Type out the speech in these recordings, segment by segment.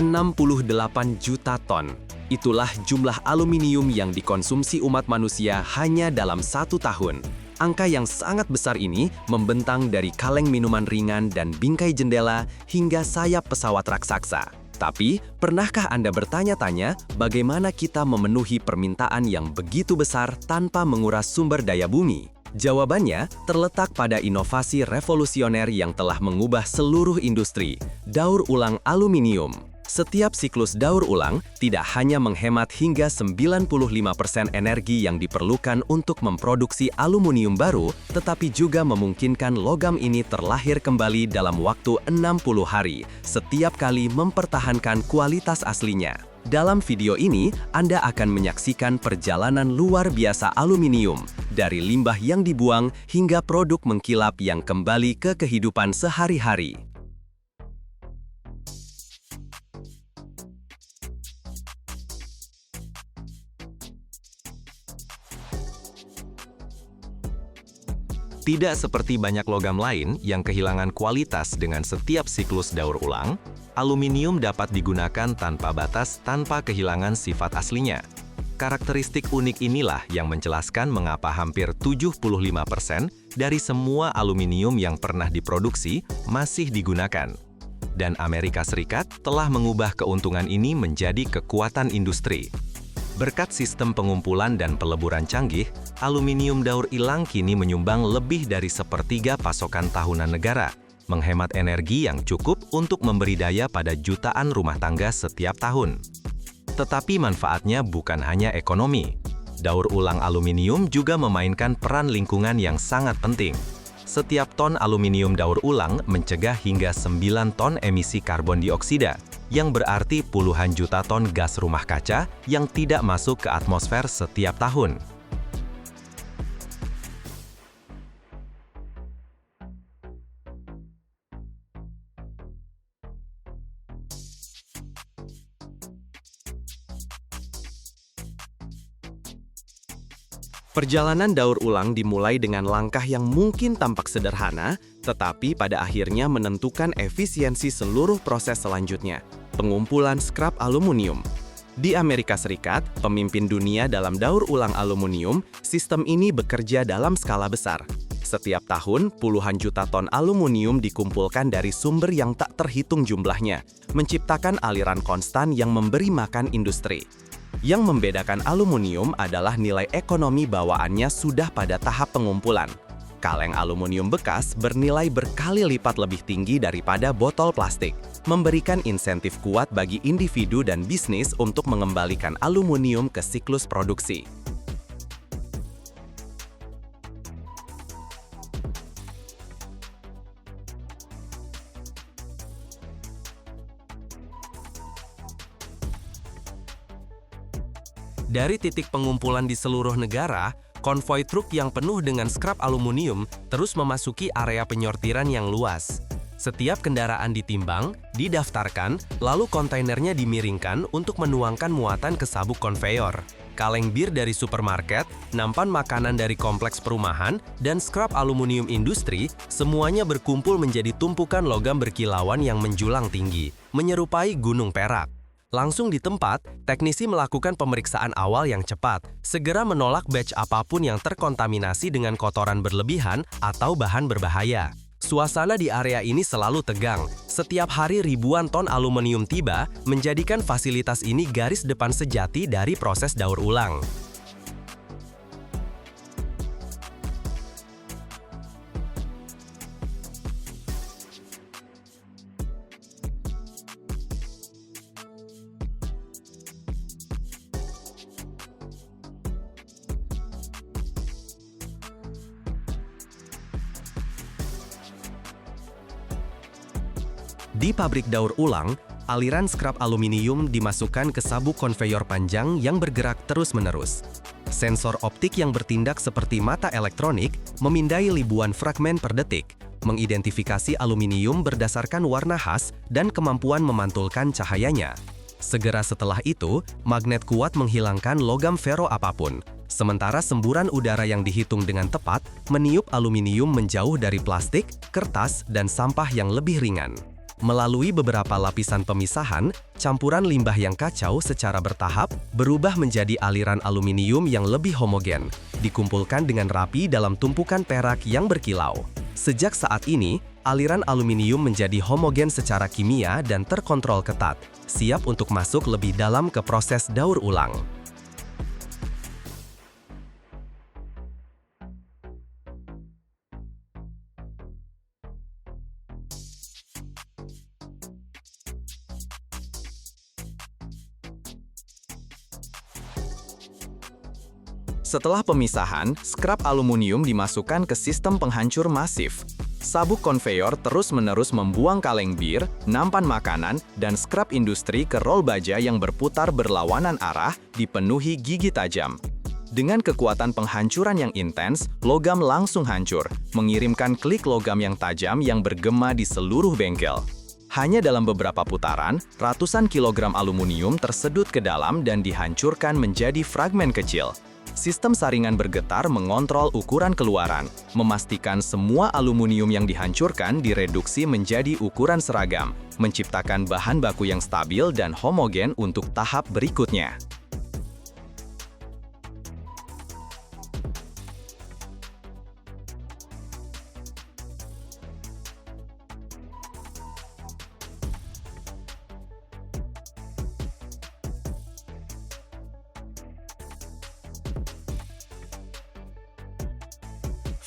68 juta ton. Itulah jumlah aluminium yang dikonsumsi umat manusia hanya dalam 1 tahun. Angka yang sangat besar ini membentang dari kaleng minuman ringan dan bingkai jendela hingga sayap pesawat raksasa. Tapi, pernahkah Anda bertanya-tanya bagaimana kita memenuhi permintaan yang begitu besar tanpa menguras sumber daya bumi? Jawabannya terletak pada inovasi revolusioner yang telah mengubah seluruh industri, daur ulang aluminium. Setiap siklus daur ulang tidak hanya menghemat hingga 95% energi yang diperlukan untuk memproduksi aluminium baru, tetapi juga memungkinkan logam ini terlahir kembali dalam waktu 60 hari, setiap kali mempertahankan kualitas aslinya. Dalam video ini, Anda akan menyaksikan perjalanan luar biasa aluminium, dari limbah yang dibuang hingga produk mengkilap yang kembali ke kehidupan sehari-hari. Tidak seperti banyak logam lain yang kehilangan kualitas dengan setiap siklus daur ulang, aluminium dapat digunakan tanpa batas tanpa kehilangan sifat aslinya. Karakteristik unik inilah yang menjelaskan mengapa hampir 75% dari semua aluminium yang pernah diproduksi masih digunakan. Dan Amerika Serikat telah mengubah keuntungan ini menjadi kekuatan industri. Berkat sistem pengumpulan dan peleburan canggih, aluminium daur ulang kini menyumbang lebih dari sepertiga pasokan tahunan negara, menghemat energi yang cukup untuk memberi daya pada jutaan rumah tangga setiap tahun. Tetapi manfaatnya bukan hanya ekonomi. Daur ulang aluminium juga memainkan peran lingkungan yang sangat penting. Setiap ton aluminium daur ulang mencegah hingga 9 ton emisi karbon dioksida, yang berarti puluhan juta ton gas rumah kaca yang tidak masuk ke atmosfer setiap tahun. Perjalanan daur ulang dimulai dengan langkah yang mungkin tampak sederhana, tetapi pada akhirnya menentukan efisiensi seluruh proses selanjutnya, pengumpulan skrap aluminium. Di Amerika Serikat, pemimpin dunia dalam daur ulang aluminium, sistem ini bekerja dalam skala besar. Setiap tahun, puluhan juta ton aluminium dikumpulkan dari sumber yang tak terhitung jumlahnya, menciptakan aliran konstan yang memberi makan industri. Yang membedakan aluminium adalah nilai ekonomi bawaannya sudah pada tahap pengumpulan. Kaleng aluminium bekas bernilai berkali lipat lebih tinggi daripada botol plastik, memberikan insentif kuat bagi individu dan bisnis untuk mengembalikan aluminium ke siklus produksi. Dari titik pengumpulan di seluruh negara, konvoi truk yang penuh dengan skrap aluminium terus memasuki area penyortiran yang luas. Setiap kendaraan ditimbang, didaftarkan, lalu kontainernya dimiringkan untuk menuangkan muatan ke sabuk konveyor. Kaleng bir dari supermarket, nampan makanan dari kompleks perumahan, dan skrap aluminium industri, semuanya berkumpul menjadi tumpukan logam berkilauan yang menjulang tinggi, menyerupai gunung perak. Langsung di tempat, teknisi melakukan pemeriksaan awal yang cepat, segera menolak batch apapun yang terkontaminasi dengan kotoran berlebihan atau bahan berbahaya. Suasana di area ini selalu tegang. Setiap hari ribuan ton aluminium tiba, menjadikan fasilitas ini garis depan sejati dari proses daur ulang. Di pabrik daur ulang, aliran skrap aluminium dimasukkan ke sabuk konveyor panjang yang bergerak terus-menerus. Sensor optik yang bertindak seperti mata elektronik memindai ribuan fragmen per detik, mengidentifikasi aluminium berdasarkan warna khas dan kemampuan memantulkan cahayanya. Segera setelah itu, magnet kuat menghilangkan logam fero apapun, sementara semburan udara yang dihitung dengan tepat meniup aluminium menjauh dari plastik, kertas, dan sampah yang lebih ringan. Melalui beberapa lapisan pemisahan, campuran limbah yang kacau secara bertahap berubah menjadi aliran aluminium yang lebih homogen, dikumpulkan dengan rapi dalam tumpukan perak yang berkilau. Sejak saat ini, aliran aluminium menjadi homogen secara kimia dan terkontrol ketat, siap untuk masuk lebih dalam ke proses daur ulang. Setelah pemisahan, skrap aluminium dimasukkan ke sistem penghancur masif. Sabuk konveyor terus-menerus membuang kaleng bir, nampan makanan, dan skrap industri ke rol baja yang berputar berlawanan arah, dipenuhi gigi tajam. Dengan kekuatan penghancuran yang intens, logam langsung hancur, mengirimkan klik logam yang tajam yang bergema di seluruh bengkel. Hanya dalam beberapa putaran, ratusan kilogram aluminium tersedut ke dalam dan dihancurkan menjadi fragmen kecil. Sistem saringan bergetar mengontrol ukuran keluaran, memastikan semua aluminium yang dihancurkan direduksi menjadi ukuran seragam, menciptakan bahan baku yang stabil dan homogen untuk tahap berikutnya.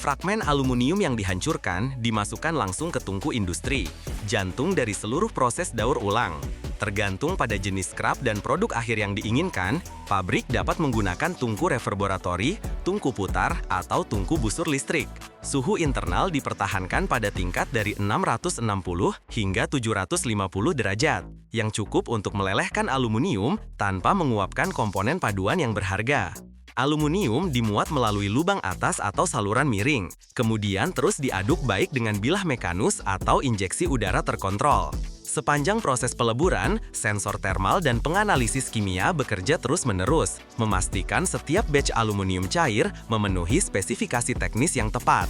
Fragmen aluminium yang dihancurkan dimasukkan langsung ke tungku industri, jantung dari seluruh proses daur ulang. Tergantung pada jenis skrap dan produk akhir yang diinginkan, pabrik dapat menggunakan tungku reverberatori, tungku putar, atau tungku busur listrik. Suhu internal dipertahankan pada tingkat dari 660 hingga 750 derajat, yang cukup untuk melelehkan aluminium tanpa menguapkan komponen paduan yang berharga. Aluminium dimuat melalui lubang atas atau saluran miring, kemudian terus diaduk baik dengan bilah mekanus atau injeksi udara terkontrol. Sepanjang proses peleburan, sensor termal dan penganalisis kimia bekerja terus-menerus, memastikan setiap batch aluminium cair memenuhi spesifikasi teknis yang tepat.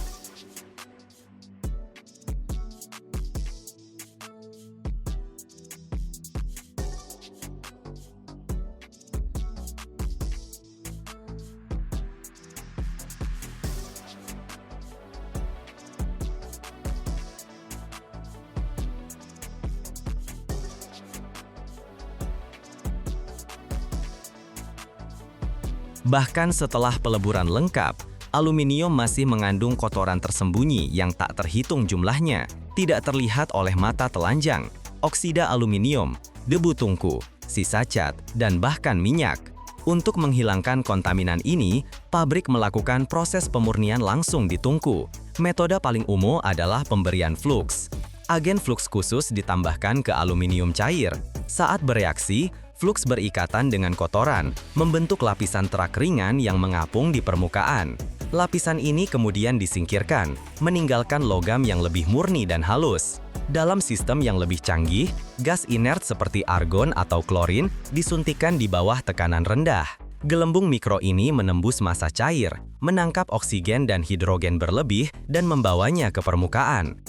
Bahkan setelah peleburan lengkap, aluminium masih mengandung kotoran tersembunyi yang tak terhitung jumlahnya, tidak terlihat oleh mata telanjang, oksida aluminium, debu tungku, sisa cat, dan bahkan minyak. Untuk menghilangkan kontaminan ini, pabrik melakukan proses pemurnian langsung di tungku. Metode paling umum adalah pemberian fluks. Agen fluks khusus ditambahkan ke aluminium cair. Saat bereaksi, fluks berikatan dengan kotoran, membentuk lapisan terak ringan yang mengapung di permukaan. Lapisan ini kemudian disingkirkan, meninggalkan logam yang lebih murni dan halus. Dalam sistem yang lebih canggih, gas inert seperti argon atau klorin disuntikkan di bawah tekanan rendah. Gelembung mikro ini menembus massa cair, menangkap oksigen dan hidrogen berlebih dan membawanya ke permukaan.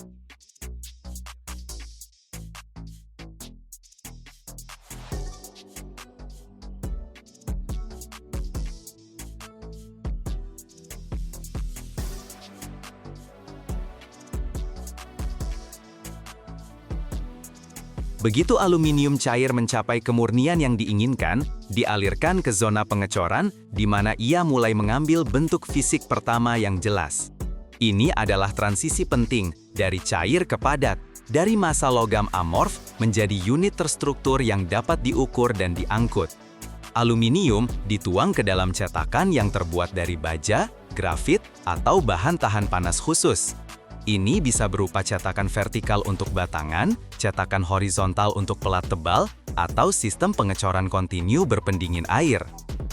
Begitu aluminium cair mencapai kemurnian yang diinginkan, dialirkan ke zona pengecoran, di mana ia mulai mengambil bentuk fisik pertama yang jelas. Ini adalah transisi penting dari cair ke padat, dari massa logam amorf menjadi unit terstruktur yang dapat diukur dan diangkut. Aluminium dituang ke dalam cetakan yang terbuat dari baja, grafit, atau bahan tahan panas khusus. Ini bisa berupa cetakan vertikal untuk batangan, cetakan horizontal untuk pelat tebal, atau sistem pengecoran kontinu berpendingin air.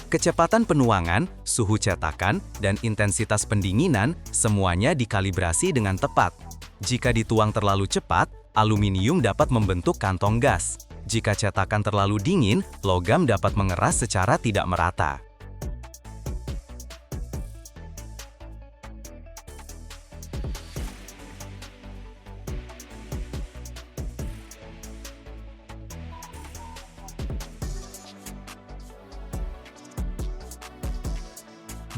Kecepatan penuangan, suhu cetakan, dan intensitas pendinginan semuanya dikalibrasi dengan tepat. Jika dituang terlalu cepat, aluminium dapat membentuk kantong gas. Jika cetakan terlalu dingin, logam dapat mengeras secara tidak merata.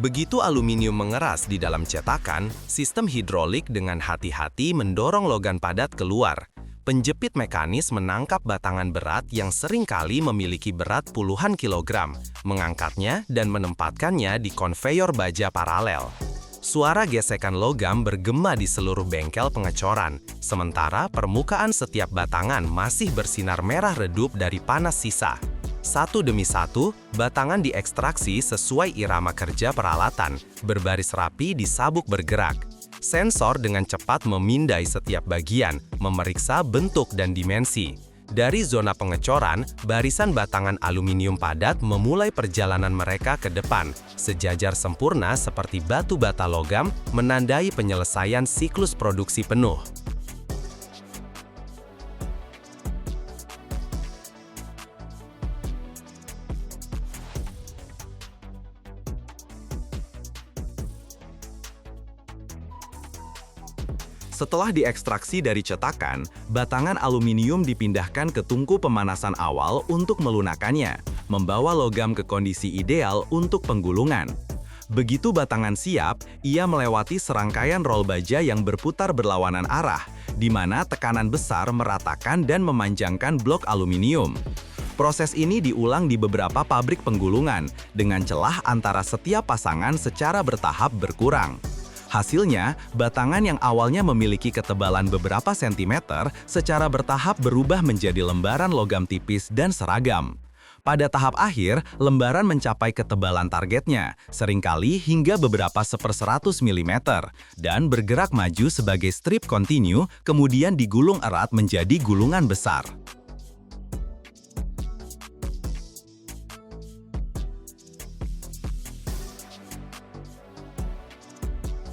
Begitu aluminium mengeras di dalam cetakan, sistem hidrolik dengan hati-hati mendorong logam padat keluar. Penjepit mekanis menangkap batangan berat yang seringkali memiliki berat puluhan kilogram, mengangkatnya dan menempatkannya di konveyor baja paralel. Suara gesekan logam bergema di seluruh bengkel pengecoran, sementara permukaan setiap batangan masih bersinar merah redup dari panas sisa. Satu demi satu, batangan diekstraksi sesuai irama kerja peralatan, berbaris rapi di sabuk bergerak. Sensor dengan cepat memindai setiap bagian, memeriksa bentuk dan dimensi. Dari zona pengecoran, barisan batangan aluminium padat memulai perjalanan mereka ke depan, sejajar sempurna seperti batu bata logam, menandai penyelesaian siklus produksi penuh. Setelah diekstraksi dari cetakan, batangan aluminium dipindahkan ke tungku pemanasan awal untuk melunakannya, membawa logam ke kondisi ideal untuk penggulungan. Begitu batangan siap, ia melewati serangkaian rol baja yang berputar berlawanan arah, di mana tekanan besar meratakan dan memanjangkan blok aluminium. Proses ini diulang di beberapa pabrik penggulungan, dengan celah antara setiap pasangan secara bertahap berkurang. Hasilnya, batangan yang awalnya memiliki ketebalan beberapa sentimeter secara bertahap berubah menjadi lembaran logam tipis dan seragam. Pada tahap akhir, lembaran mencapai ketebalan targetnya, seringkali hingga beberapa 1/100 mm, dan bergerak maju sebagai strip kontinu, kemudian digulung erat menjadi gulungan besar.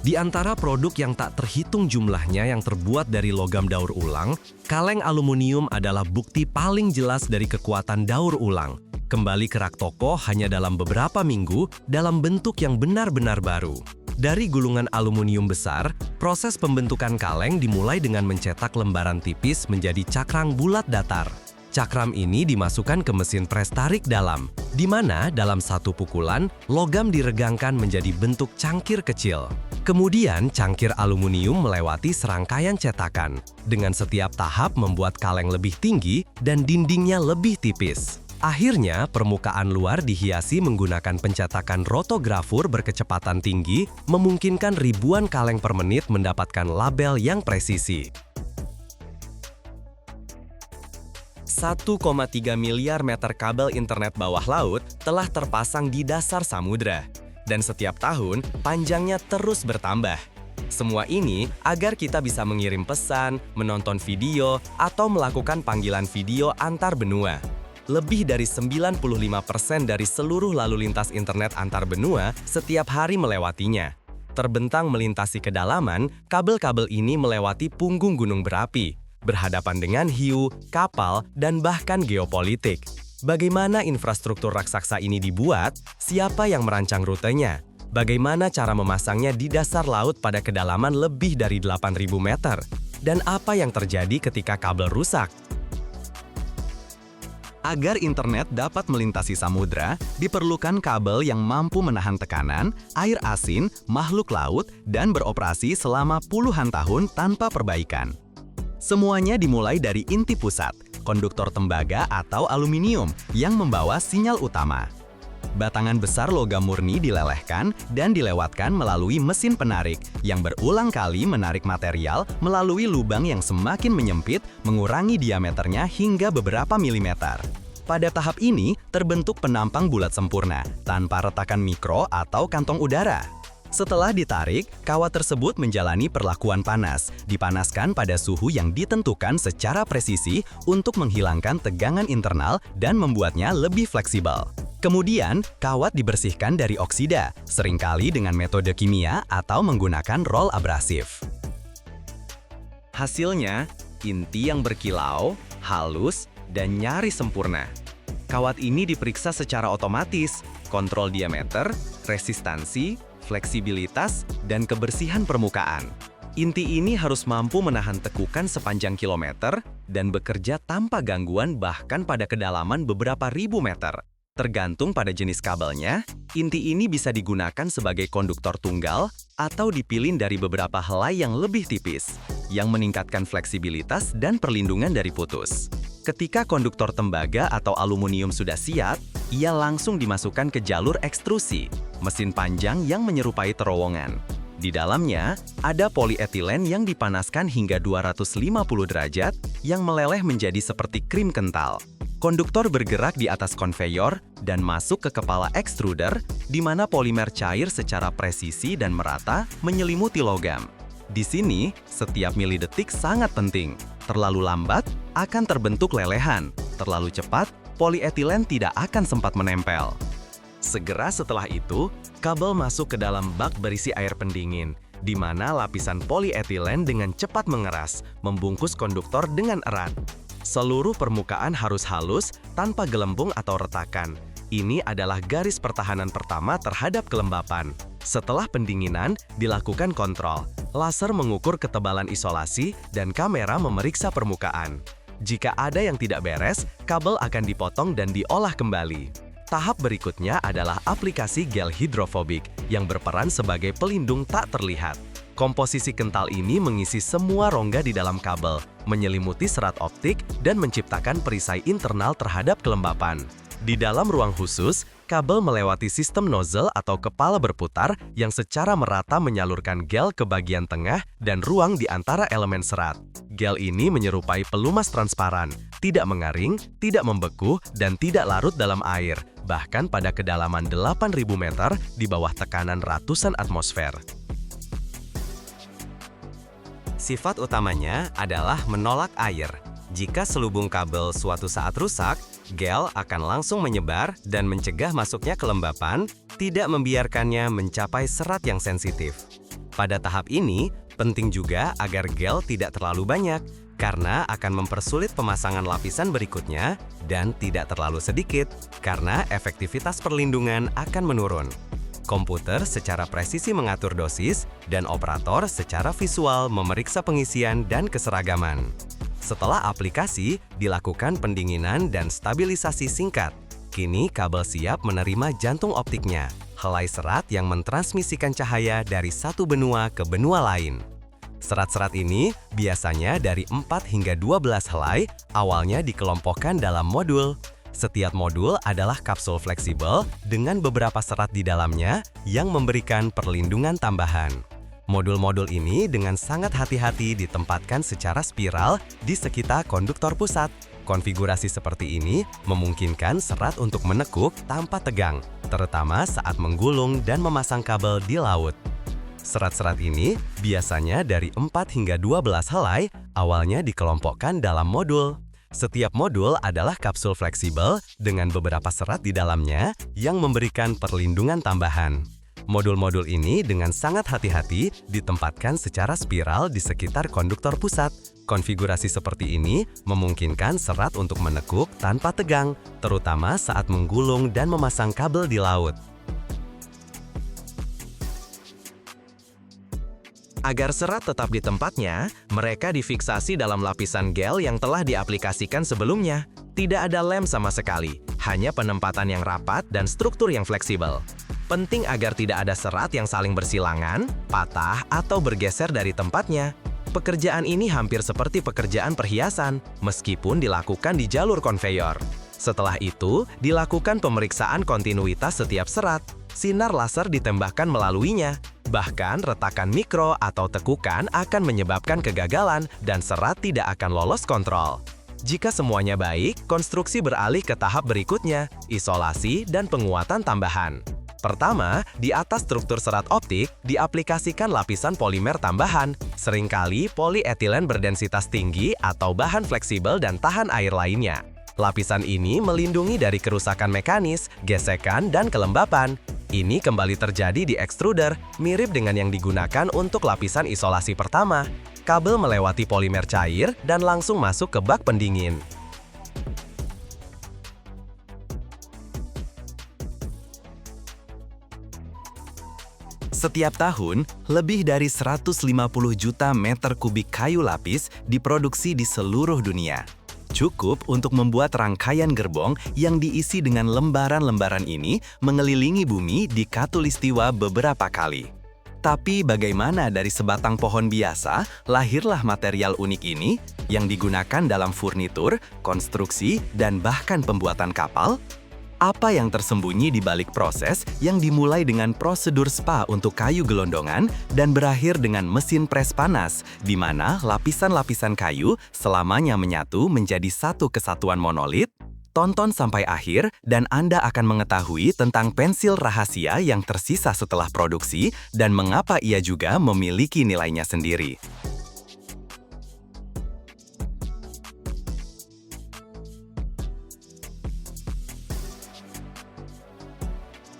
Di antara produk yang tak terhitung jumlahnya yang terbuat dari logam daur ulang, kaleng aluminium adalah bukti paling jelas dari kekuatan daur ulang. Kembali ke rak toko hanya dalam beberapa minggu dalam bentuk yang benar-benar baru. Dari gulungan aluminium besar, proses pembentukan kaleng dimulai dengan mencetak lembaran tipis menjadi cakrang bulat datar. Cakram ini dimasukkan ke mesin pres tarik dalam, di mana dalam satu pukulan, logam diregangkan menjadi bentuk cangkir kecil. Kemudian, cangkir aluminium melewati serangkaian cetakan, dengan setiap tahap membuat kaleng lebih tinggi dan dindingnya lebih tipis. Akhirnya, permukaan luar dihiasi menggunakan pencetakan rotografur berkecepatan tinggi, memungkinkan ribuan kaleng per menit mendapatkan label yang presisi. 1,3 miliar meter kabel internet bawah laut telah terpasang di dasar samudra. Dan setiap tahun, panjangnya terus bertambah. Semua ini agar kita bisa mengirim pesan, menonton video, atau melakukan panggilan video antar benua. Lebih dari 95% dari seluruh lalu lintas internet antar benua setiap hari melewatinya. Terbentang melintasi kedalaman, kabel-kabel ini melewati punggung gunung berapi, berhadapan dengan hiu, kapal, dan bahkan geopolitik. Bagaimana infrastruktur raksasa ini dibuat? Siapa yang merancang rutenya? Bagaimana cara memasangnya di dasar laut pada kedalaman lebih dari 8.000 meter? Dan apa yang terjadi ketika kabel rusak? Agar internet dapat melintasi samudra, diperlukan kabel yang mampu menahan tekanan, air asin, makhluk laut, dan beroperasi selama puluhan tahun tanpa perbaikan. Semuanya dimulai dari inti pusat, konduktor tembaga atau aluminium yang membawa sinyal utama. Batangan besar logam murni dilelehkan dan dilewatkan melalui mesin penarik yang berulang kali menarik material melalui lubang yang semakin menyempit, mengurangi diameternya hingga beberapa milimeter. Pada tahap ini, terbentuk penampang bulat sempurna, tanpa retakan mikro atau kantong udara. Setelah ditarik, kawat tersebut menjalani perlakuan panas, dipanaskan pada suhu yang ditentukan secara presisi untuk menghilangkan tegangan internal dan membuatnya lebih fleksibel. Kemudian, kawat dibersihkan dari oksida, seringkali dengan metode kimia atau menggunakan roll abrasif. Hasilnya, inti yang berkilau, halus, dan nyaris sempurna. Kawat ini diperiksa secara otomatis, kontrol diameter, resistansi, fleksibilitas, dan kebersihan permukaan. Inti ini harus mampu menahan tekukan sepanjang kilometer dan bekerja tanpa gangguan bahkan pada kedalaman beberapa ribu meter. Tergantung pada jenis kabelnya, inti ini bisa digunakan sebagai konduktor tunggal atau dipilin dari beberapa helai yang lebih tipis, yang meningkatkan fleksibilitas dan perlindungan dari putus. Ketika konduktor tembaga atau aluminium sudah siap, ia langsung dimasukkan ke jalur ekstrusi, mesin panjang yang menyerupai terowongan. Di dalamnya, ada polietilen yang dipanaskan hingga 250 derajat yang meleleh menjadi seperti krim kental. Konduktor bergerak di atas konveyor dan masuk ke kepala ekstruder, di mana polimer cair secara presisi dan merata menyelimuti logam. Di sini, setiap milidetik sangat penting. Terlalu lambat, akan terbentuk lelehan. Terlalu cepat, polietilen tidak akan sempat menempel. Segera setelah itu, kabel masuk ke dalam bak berisi air pendingin, di mana lapisan polietilen dengan cepat mengeras, membungkus konduktor dengan erat. Seluruh permukaan harus halus, tanpa gelembung atau retakan. Ini adalah garis pertahanan pertama terhadap kelembapan. Setelah pendinginan, dilakukan kontrol. Laser mengukur ketebalan isolasi dan kamera memeriksa permukaan. Jika ada yang tidak beres, kabel akan dipotong dan diolah kembali. Tahap berikutnya adalah aplikasi gel hidrofobik yang berperan sebagai pelindung tak terlihat. Komposisi kental ini mengisi semua rongga di dalam kabel, menyelimuti serat optik, dan menciptakan perisai internal terhadap kelembapan. Di dalam ruang khusus, kabel melewati sistem nozzle atau kepala berputar yang secara merata menyalurkan gel ke bagian tengah dan ruang di antara elemen serat. Gel ini menyerupai pelumas transparan, tidak mengaring, tidak membeku, dan tidak larut dalam air, bahkan pada kedalaman 8.000 meter di bawah tekanan ratusan atmosfer. Sifat utamanya adalah menolak air. Jika selubung kabel suatu saat rusak, gel akan langsung menyebar dan mencegah masuknya kelembapan, tidak membiarkannya mencapai serat yang sensitif. Pada tahap ini, penting juga agar gel tidak terlalu banyak, karena akan mempersulit pemasangan lapisan berikutnya, dan tidak terlalu sedikit, karena efektivitas perlindungan akan menurun. Komputer secara presisi mengatur dosis, dan operator secara visual memeriksa pengisian dan keseragaman. Setelah aplikasi, dilakukan pendinginan dan stabilisasi singkat. Kini kabel siap menerima jantung optiknya, helai serat yang mentransmisikan cahaya dari satu benua ke benua lain. Serat-serat ini biasanya dari 4 hingga 12 helai, awalnya dikelompokkan dalam modul. Setiap modul adalah kapsul fleksibel dengan beberapa serat di dalamnya yang memberikan perlindungan tambahan. Modul-modul ini dengan sangat hati-hati ditempatkan secara spiral di sekitar konduktor pusat. Konfigurasi seperti ini memungkinkan serat untuk menekuk tanpa tegang, terutama saat menggulung dan memasang kabel di laut. Serat-serat ini biasanya dari 4 hingga 12 helai, awalnya dikelompokkan dalam modul. Setiap modul adalah kapsul fleksibel dengan beberapa serat di dalamnya yang memberikan perlindungan tambahan. Modul-modul ini dengan sangat hati-hati ditempatkan secara spiral di sekitar konduktor pusat. Konfigurasi seperti ini memungkinkan serat untuk menekuk tanpa tegang, terutama saat menggulung dan memasang kabel di laut. Agar serat tetap di tempatnya, mereka difiksasi dalam lapisan gel yang telah diaplikasikan sebelumnya. Tidak ada lem sama sekali, hanya penempatan yang rapat dan struktur yang fleksibel. Penting agar tidak ada serat yang saling bersilangan, patah, atau bergeser dari tempatnya. Pekerjaan ini hampir seperti pekerjaan perhiasan, meskipun dilakukan di jalur konveyor. Setelah itu, dilakukan pemeriksaan kontinuitas setiap serat. Sinar laser ditembakkan melaluinya. Bahkan retakan mikro atau tekukan akan menyebabkan kegagalan dan serat tidak akan lolos kontrol. Jika semuanya baik, konstruksi beralih ke tahap berikutnya, isolasi dan penguatan tambahan. Pertama, di atas struktur serat optik, diaplikasikan lapisan polimer tambahan, seringkali polietilen berdensitas tinggi atau bahan fleksibel dan tahan air lainnya. Lapisan ini melindungi dari kerusakan mekanis, gesekan, dan kelembapan. Ini kembali terjadi di ekstruder, mirip dengan yang digunakan untuk lapisan isolasi pertama. Kabel melewati polimer cair dan langsung masuk ke bak pendingin. Setiap tahun, lebih dari 150 juta meter kubik kayu lapis diproduksi di seluruh dunia. cukup untuk membuat rangkaian gerbong yang diisi dengan lembaran-lembaran ini mengelilingi bumi di Khatulistiwa beberapa kali. Tapi bagaimana dari sebatang pohon biasa, lahirlah material unik ini yang digunakan dalam furnitur, konstruksi, dan bahkan pembuatan kapal? Apa yang tersembunyi di balik proses yang dimulai dengan prosedur spa untuk kayu gelondongan dan berakhir dengan mesin pres panas, di mana lapisan-lapisan kayu selamanya menyatu menjadi satu kesatuan monolit? Tonton sampai akhir dan Anda akan mengetahui tentang pensil rahasia yang tersisa setelah produksi dan mengapa ia juga memiliki nilainya sendiri.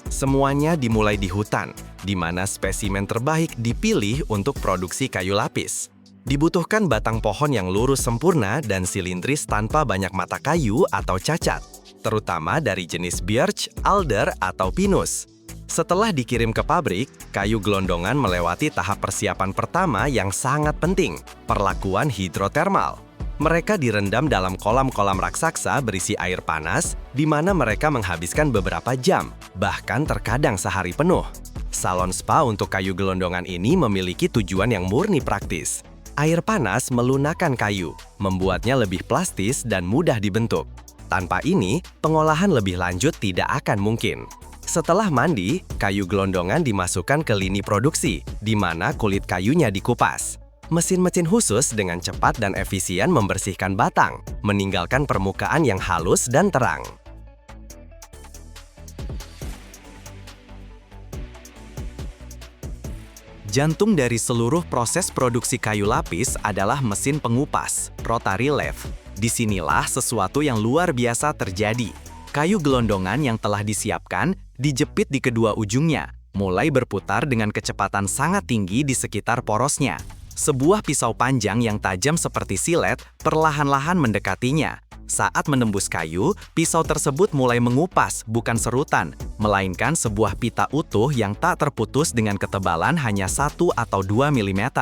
Semuanya dimulai di hutan, di mana spesimen terbaik dipilih untuk produksi kayu lapis. Dibutuhkan batang pohon yang lurus sempurna dan silindris tanpa banyak mata kayu atau cacat, terutama dari jenis birch, alder, atau pinus. Setelah dikirim ke pabrik, kayu gelondongan melewati tahap persiapan pertama yang sangat penting, perlakuan hidrotermal. Mereka direndam dalam kolam-kolam raksasa berisi air panas, di mana mereka menghabiskan beberapa jam, bahkan terkadang sehari penuh. Salon spa untuk kayu gelondongan ini memiliki tujuan yang murni praktis. Air panas melunakkan kayu, membuatnya lebih plastis dan mudah dibentuk. Tanpa ini, pengolahan lebih lanjut tidak akan mungkin. Setelah mandi, kayu gelondongan dimasukkan ke lini produksi, di mana kulit kayunya dikupas. Mesin-mesin khusus dengan cepat dan efisien membersihkan batang, meninggalkan permukaan yang halus dan terang. Jantung dari seluruh proses produksi kayu lapis adalah mesin pengupas, rotary lathe. Disinilah sesuatu yang luar biasa terjadi. Kayu gelondongan yang telah disiapkan dijepit di kedua ujungnya, mulai berputar dengan kecepatan sangat tinggi di sekitar porosnya. Sebuah pisau panjang yang tajam seperti silet perlahan-lahan mendekatinya. Saat menembus kayu, pisau tersebut mulai mengupas, bukan serutan, melainkan sebuah pita utuh yang tak terputus dengan ketebalan hanya 1 atau 2 mm.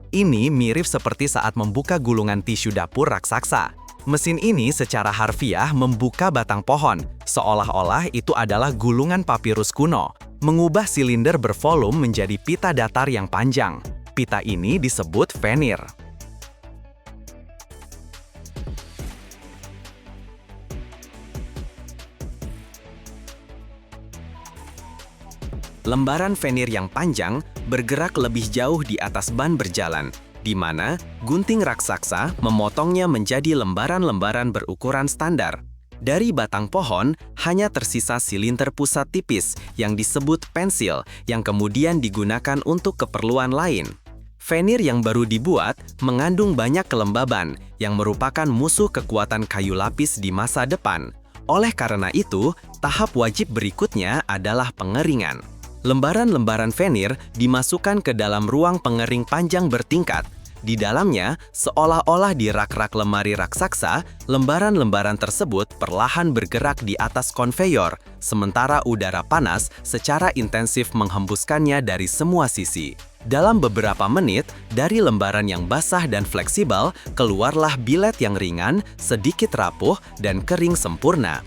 Ini mirip seperti saat membuka gulungan tisu dapur raksasa. Mesin ini secara harfiah membuka batang pohon, seolah-olah itu adalah gulungan papirus kuno, mengubah silinder bervolume menjadi pita datar yang panjang. Pita ini disebut fenir. Lembaran fenir yang panjang bergerak lebih jauh di atas ban berjalan, di mana gunting raksasa memotongnya menjadi lembaran-lembaran berukuran standar. Dari batang pohon, hanya tersisa silinder pusat tipis yang disebut pensil yang kemudian digunakan untuk keperluan lain. Fenir yang baru dibuat mengandung banyak kelembaban yang merupakan musuh kekuatan kayu lapis di masa depan. Oleh karena itu, tahap wajib berikutnya adalah pengeringan. Lembaran-lembaran fenir dimasukkan ke dalam ruang pengering panjang bertingkat. Di dalamnya, seolah-olah di rak-rak lemari raksasa, lembaran-lembaran tersebut perlahan bergerak di atas konveyor, sementara udara panas secara intensif menghembuskannya dari semua sisi. Dalam beberapa menit, dari lembaran yang basah dan fleksibel, keluarlah bilet yang ringan, sedikit rapuh, dan kering sempurna.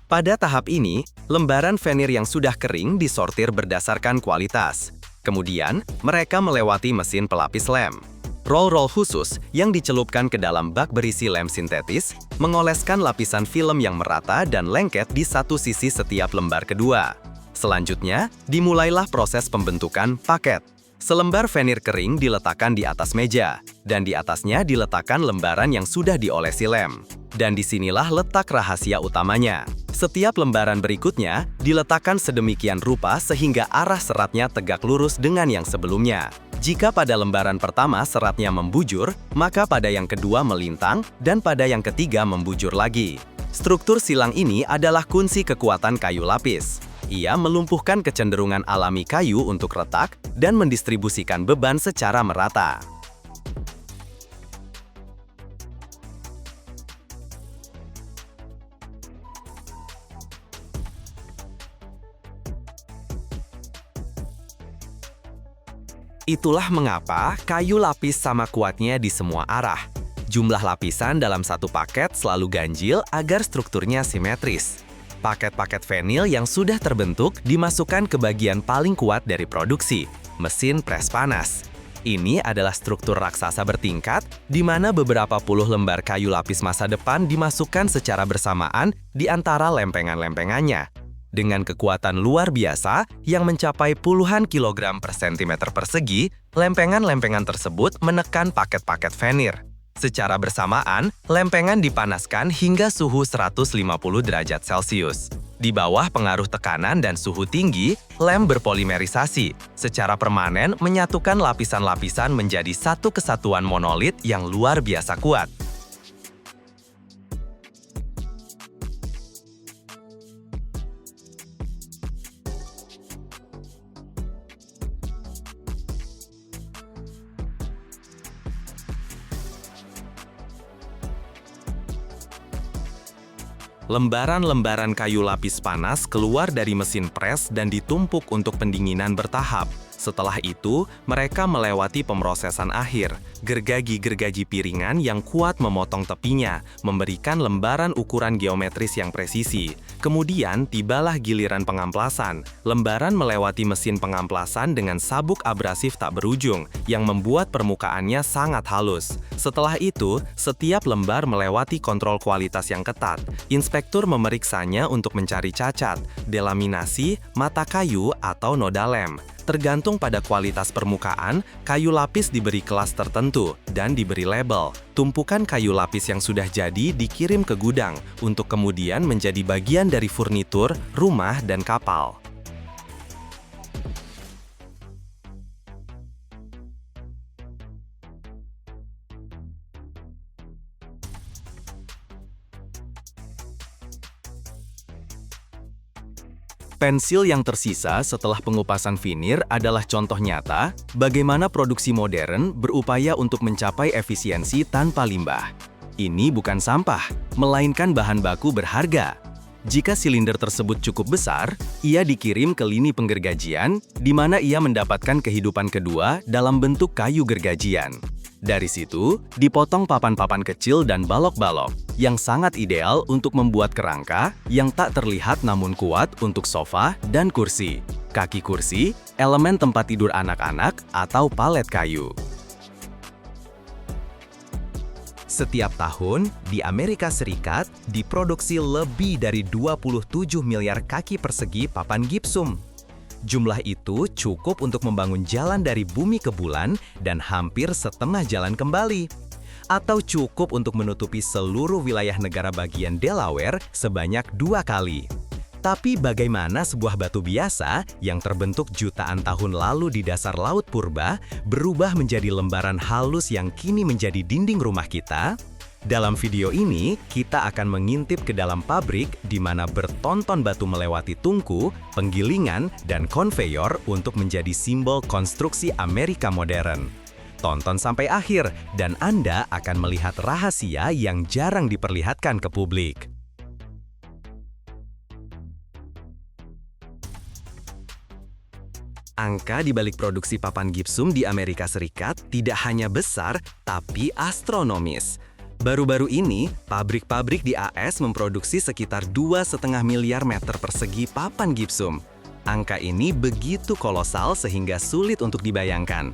Pada tahap ini, lembaran fenir yang sudah kering disortir berdasarkan kualitas. Kemudian, mereka melewati mesin pelapis lem. Roll-roll khusus yang dicelupkan ke dalam bak berisi lem sintetis mengoleskan lapisan film yang merata dan lengket di satu sisi setiap lembar kedua. Selanjutnya, dimulailah proses pembentukan paket. Selembar fenir kering diletakkan di atas meja, dan di atasnya diletakkan lembaran yang sudah diolesi lem. Dan disinilah letak rahasia utamanya. Setiap lembaran berikutnya diletakkan sedemikian rupa sehingga arah seratnya tegak lurus dengan yang sebelumnya. Jika pada lembaran pertama seratnya membujur, maka pada yang kedua melintang, dan pada yang ketiga membujur lagi. Struktur silang ini adalah kunci kekuatan kayu lapis. Ia melumpuhkan kecenderungan alami kayu untuk retak dan mendistribusikan beban secara merata. Itulah mengapa kayu lapis sama kuatnya di semua arah. Jumlah lapisan dalam satu paket selalu ganjil agar strukturnya simetris. Paket-paket vinil yang sudah terbentuk dimasukkan ke bagian paling kuat dari produksi, mesin pres panas. Ini adalah struktur raksasa bertingkat, di mana beberapa puluh lembar kayu lapis masa depan dimasukkan secara bersamaan di antara lempengan-lempengannya. Dengan kekuatan luar biasa yang mencapai puluhan kilogram per sentimeter persegi, lempengan-lempengan tersebut menekan paket-paket venir. Secara bersamaan, lempengan dipanaskan hingga suhu 150 derajat Celcius. Di bawah pengaruh tekanan dan suhu tinggi, lem berpolimerisasi. Secara permanen menyatukan lapisan-lapisan menjadi satu kesatuan monolit yang luar biasa kuat. Lembaran-lembaran kayu lapis panas keluar dari mesin pres dan ditumpuk untuk pendinginan bertahap. Setelah itu, mereka melewati pemrosesan akhir, gergaji-gergaji piringan yang kuat memotong tepinya, memberikan lembaran ukuran geometris yang presisi. Kemudian, tibalah giliran pengamplasan. Lembaran melewati mesin pengamplasan dengan sabuk abrasif tak berujung, yang membuat permukaannya sangat halus. Setelah itu, setiap lembar melewati kontrol kualitas yang ketat. Inspektur memeriksanya untuk mencari cacat, delaminasi, mata kayu, atau noda lem. Tergantung pada kualitas permukaan, kayu lapis diberi kelas tertentu dan diberi label. Tumpukan kayu lapis yang sudah jadi dikirim ke gudang untuk kemudian menjadi bagian dari furnitur, rumah, dan kapal. Pensil yang tersisa setelah pengupasan vinir adalah contoh nyata bagaimana produksi modern berupaya untuk mencapai efisiensi tanpa limbah. Ini bukan sampah, melainkan bahan baku berharga. Jika silinder tersebut cukup besar, ia dikirim ke lini penggergajian, di mana ia mendapatkan kehidupan kedua dalam bentuk kayu gergajian. Dari situ, dipotong papan-papan kecil dan balok-balok, yang sangat ideal untuk membuat kerangka yang tak terlihat namun kuat untuk sofa dan kursi, kaki kursi, elemen tempat tidur anak-anak, atau palet kayu. Setiap tahun, di Amerika Serikat, diproduksi lebih dari 27 miliar kaki persegi papan gipsum. Jumlah itu cukup untuk membangun jalan dari bumi ke bulan dan hampir setengah jalan kembali. Atau cukup untuk menutupi seluruh wilayah negara bagian Delaware sebanyak 2 kali. Tapi bagaimana sebuah batu biasa yang terbentuk jutaan tahun lalu di dasar laut purba berubah menjadi lembaran halus yang kini menjadi dinding rumah kita? Dalam video ini, kita akan mengintip ke dalam pabrik di mana bertonton batu melewati tungku, penggilingan, dan konveyor untuk menjadi simbol konstruksi Amerika modern. Tonton sampai akhir, dan Anda akan melihat rahasia yang jarang diperlihatkan ke publik. Angka di balik produksi papan gipsum di Amerika Serikat tidak hanya besar, tapi astronomis. Baru-baru ini, pabrik-pabrik di AS memproduksi sekitar 2,5 miliar meter persegi papan gipsum. Angka ini begitu kolosal sehingga sulit untuk dibayangkan.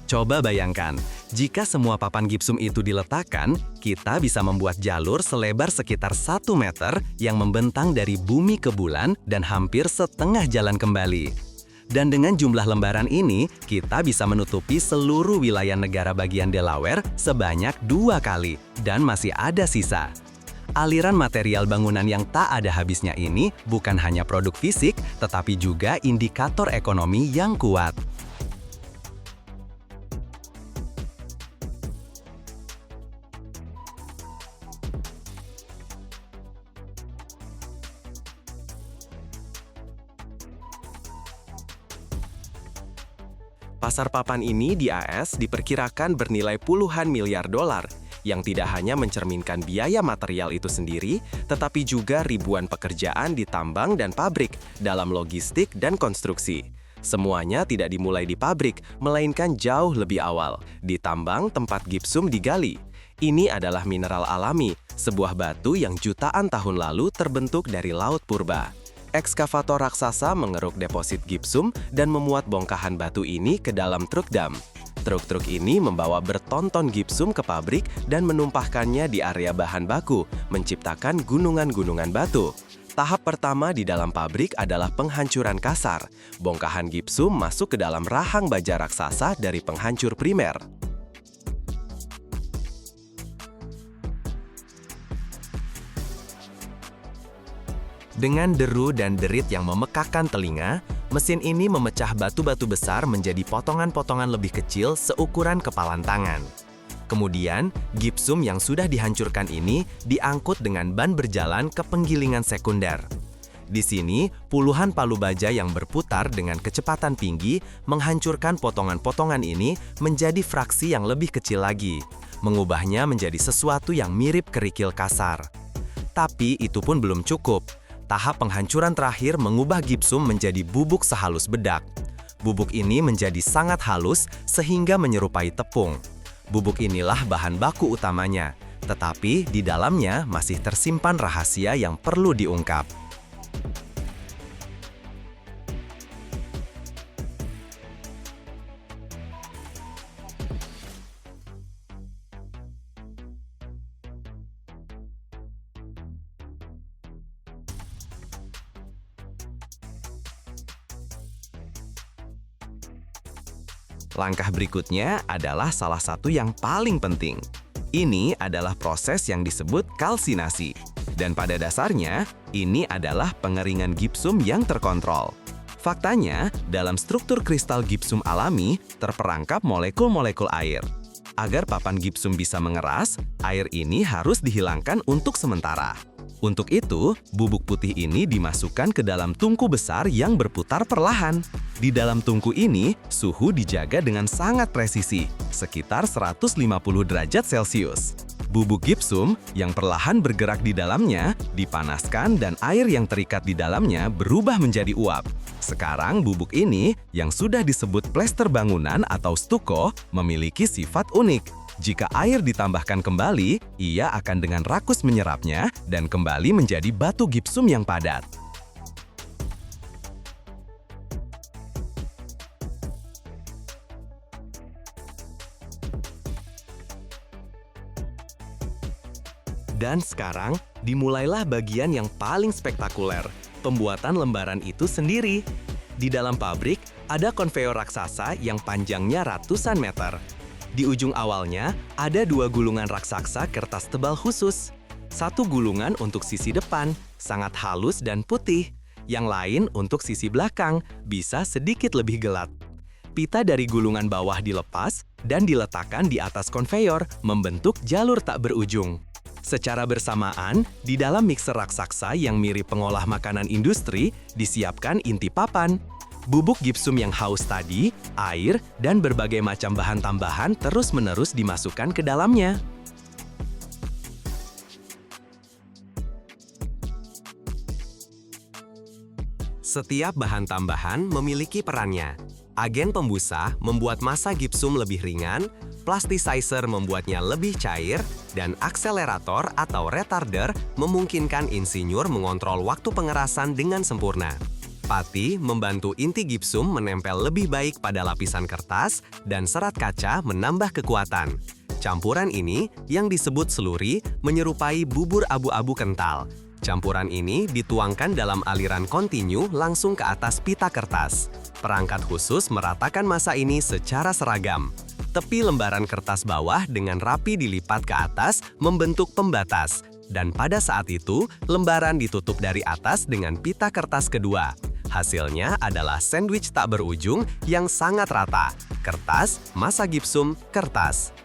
Coba bayangkan, jika semua papan gipsum itu diletakkan, kita bisa membuat jalur selebar sekitar 1 meter yang membentang dari bumi ke bulan dan hampir setengah jalan kembali. Dan dengan jumlah lembaran ini, kita bisa menutupi seluruh wilayah negara bagian Delaware sebanyak 2 kali, dan masih ada sisa. Aliran material bangunan yang tak ada habisnya ini bukan hanya produk fisik, tetapi juga indikator ekonomi yang kuat. Pasar papan ini di AS diperkirakan bernilai puluhan miliar dolar, yang tidak hanya mencerminkan biaya material itu sendiri, tetapi juga ribuan pekerjaan di tambang dan pabrik dalam logistik dan konstruksi. Semuanya tidak dimulai di pabrik, melainkan jauh lebih awal, di tambang tempat gipsum digali. Ini adalah mineral alami, sebuah batu yang jutaan tahun lalu terbentuk dari laut purba. Ekskavator raksasa mengeruk deposit gipsum dan memuat bongkahan batu ini ke dalam truk dam. Truk-truk ini membawa bertonton gipsum ke pabrik dan menumpahkannya di area bahan baku, menciptakan gunungan-gunungan batu. Tahap pertama di dalam pabrik adalah penghancuran kasar. Bongkahan gipsum masuk ke dalam rahang baja raksasa dari penghancur primer. Dengan deru dan derit yang memekakkan telinga, mesin ini memecah batu-batu besar menjadi potongan-potongan lebih kecil seukuran kepalan tangan. Kemudian, gipsum yang sudah dihancurkan ini diangkut dengan ban berjalan ke penggilingan sekunder. Di sini, puluhan palu baja yang berputar dengan kecepatan tinggi menghancurkan potongan-potongan ini menjadi fraksi yang lebih kecil lagi, mengubahnya menjadi sesuatu yang mirip kerikil kasar. Tapi itu pun belum cukup. Tahap penghancuran terakhir mengubah gipsum menjadi bubuk sehalus bedak. Bubuk ini menjadi sangat halus sehingga menyerupai tepung. Bubuk inilah bahan baku utamanya, tetapi di dalamnya masih tersimpan rahasia yang perlu diungkap. Langkah berikutnya adalah salah satu yang paling penting. Ini adalah proses yang disebut kalsinasi. Dan pada dasarnya, ini adalah pengeringan gipsum yang terkontrol. Faktanya, dalam struktur kristal gipsum alami, terperangkap molekul-molekul air. Agar papan gipsum bisa mengeras, air ini harus dihilangkan untuk sementara. Untuk itu, bubuk putih ini dimasukkan ke dalam tungku besar yang berputar perlahan. Di dalam tungku ini, suhu dijaga dengan sangat presisi, sekitar 150 derajat Celcius. Bubuk gipsum yang perlahan bergerak di dalamnya dipanaskan dan air yang terikat di dalamnya berubah menjadi uap. Sekarang bubuk ini, yang sudah disebut plester bangunan atau stuko, memiliki sifat unik. Jika air ditambahkan kembali, ia akan dengan rakus menyerapnya dan kembali menjadi batu gipsum yang padat. Dan sekarang, dimulailah bagian yang paling spektakuler, pembuatan lembaran itu sendiri. Di dalam pabrik, ada konveyor raksasa yang panjangnya ratusan meter. Di ujung awalnya, ada dua gulungan raksasa kertas tebal khusus. Satu gulungan untuk sisi depan, sangat halus dan putih. Yang lain untuk sisi belakang, bisa sedikit lebih gelap. Pita dari gulungan bawah dilepas dan diletakkan di atas konveyor, membentuk jalur tak berujung. Secara bersamaan, di dalam mixer raksasa yang mirip pengolah makanan industri, disiapkan inti papan. Bubuk gipsum yang haus tadi, air, dan berbagai macam bahan tambahan terus-menerus dimasukkan ke dalamnya. Setiap bahan tambahan memiliki perannya. Agen pembusa membuat massa gipsum lebih ringan, plasticizer membuatnya lebih cair, dan akselerator atau retarder memungkinkan insinyur mengontrol waktu pengerasan dengan sempurna. Pati membantu inti gipsum menempel lebih baik pada lapisan kertas dan serat kaca menambah kekuatan. Campuran ini, yang disebut seluri, menyerupai bubur abu-abu kental. Campuran ini dituangkan dalam aliran kontinu langsung ke atas pita kertas. Perangkat khusus meratakan massa ini secara seragam. Tepi lembaran kertas bawah dengan rapi dilipat ke atas membentuk pembatas. Dan pada saat itu, lembaran ditutup dari atas dengan pita kertas kedua. Hasilnya adalah sandwich tak berujung yang sangat rata. Kertas, massa gipsum, kertas.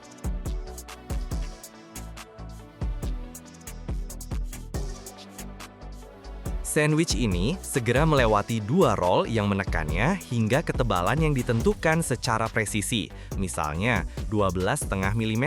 Sandwich ini segera melewati dua roll yang menekannya hingga ketebalan yang ditentukan secara presisi, misalnya 12,5 mm.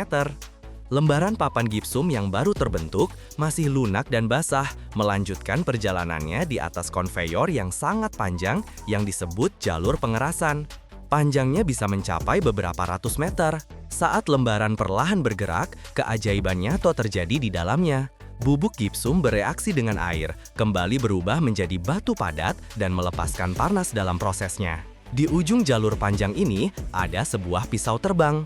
Lembaran papan gipsum yang baru terbentuk masih lunak dan basah, melanjutkan perjalanannya di atas konveyor yang sangat panjang yang disebut jalur pengerasan. Panjangnya bisa mencapai beberapa ratus meter. Saat lembaran perlahan bergerak, keajaiban nyata terjadi di dalamnya. Bubuk gipsum bereaksi dengan air, kembali berubah menjadi batu padat dan melepaskan panas dalam prosesnya. Di ujung jalur panjang ini, ada sebuah pisau terbang.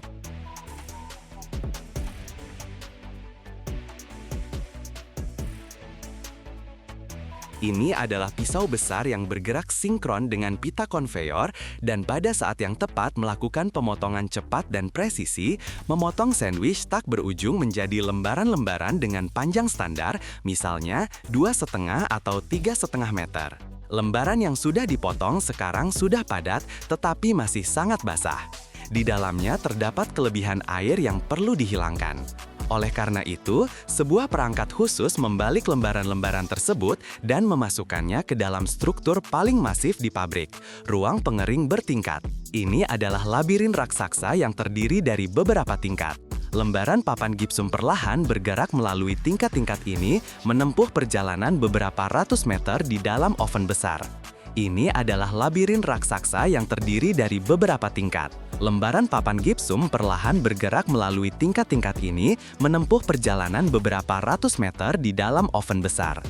Ini adalah pisau besar yang bergerak sinkron dengan pita konveyor dan pada saat yang tepat melakukan pemotongan cepat dan presisi, memotong sandwich tak berujung menjadi lembaran-lembaran dengan panjang standar, misalnya 2,5 atau 3,5 meter. Lembaran yang sudah dipotong sekarang sudah padat tetapi masih sangat basah. Di dalamnya terdapat kelebihan air yang perlu dihilangkan. Oleh karena itu, sebuah perangkat khusus membalik lembaran-lembaran tersebut dan memasukkannya ke dalam struktur paling masif di pabrik, ruang pengering bertingkat. Ini adalah labirin raksasa yang terdiri dari beberapa tingkat. Lembaran papan gipsum perlahan bergerak melalui tingkat-tingkat ini, menempuh perjalanan beberapa ratus meter di dalam oven besar. Ini adalah labirin raksasa yang terdiri dari beberapa tingkat. Lembaran papan gipsum perlahan bergerak melalui tingkat-tingkat ini, menempuh perjalanan beberapa ratus meter di dalam oven besar.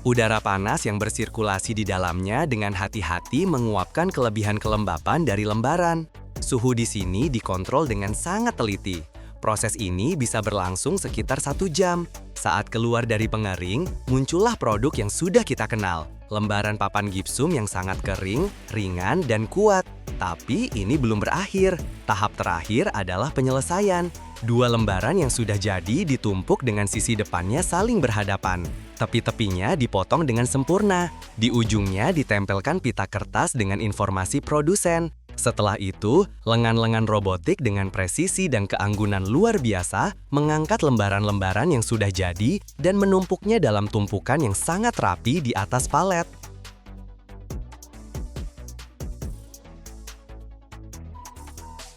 Udara panas yang bersirkulasi di dalamnya dengan hati-hati menguapkan kelebihan kelembapan dari lembaran. Suhu di sini dikontrol dengan sangat teliti. Proses ini bisa berlangsung sekitar 1 jam. Saat keluar dari pengering, muncullah produk yang sudah kita kenal. Lembaran papan gipsum yang sangat kering, ringan, dan kuat. Tapi ini belum berakhir. Tahap terakhir adalah penyelesaian. 2 lembaran yang sudah jadi ditumpuk dengan sisi depannya saling berhadapan. Tepi-tepinya dipotong dengan sempurna. Di ujungnya ditempelkan pita kertas dengan informasi produsen. Setelah itu, lengan-lengan robotik dengan presisi dan keanggunan luar biasa mengangkat lembaran-lembaran yang sudah jadi dan menumpuknya dalam tumpukan yang sangat rapi di atas palet.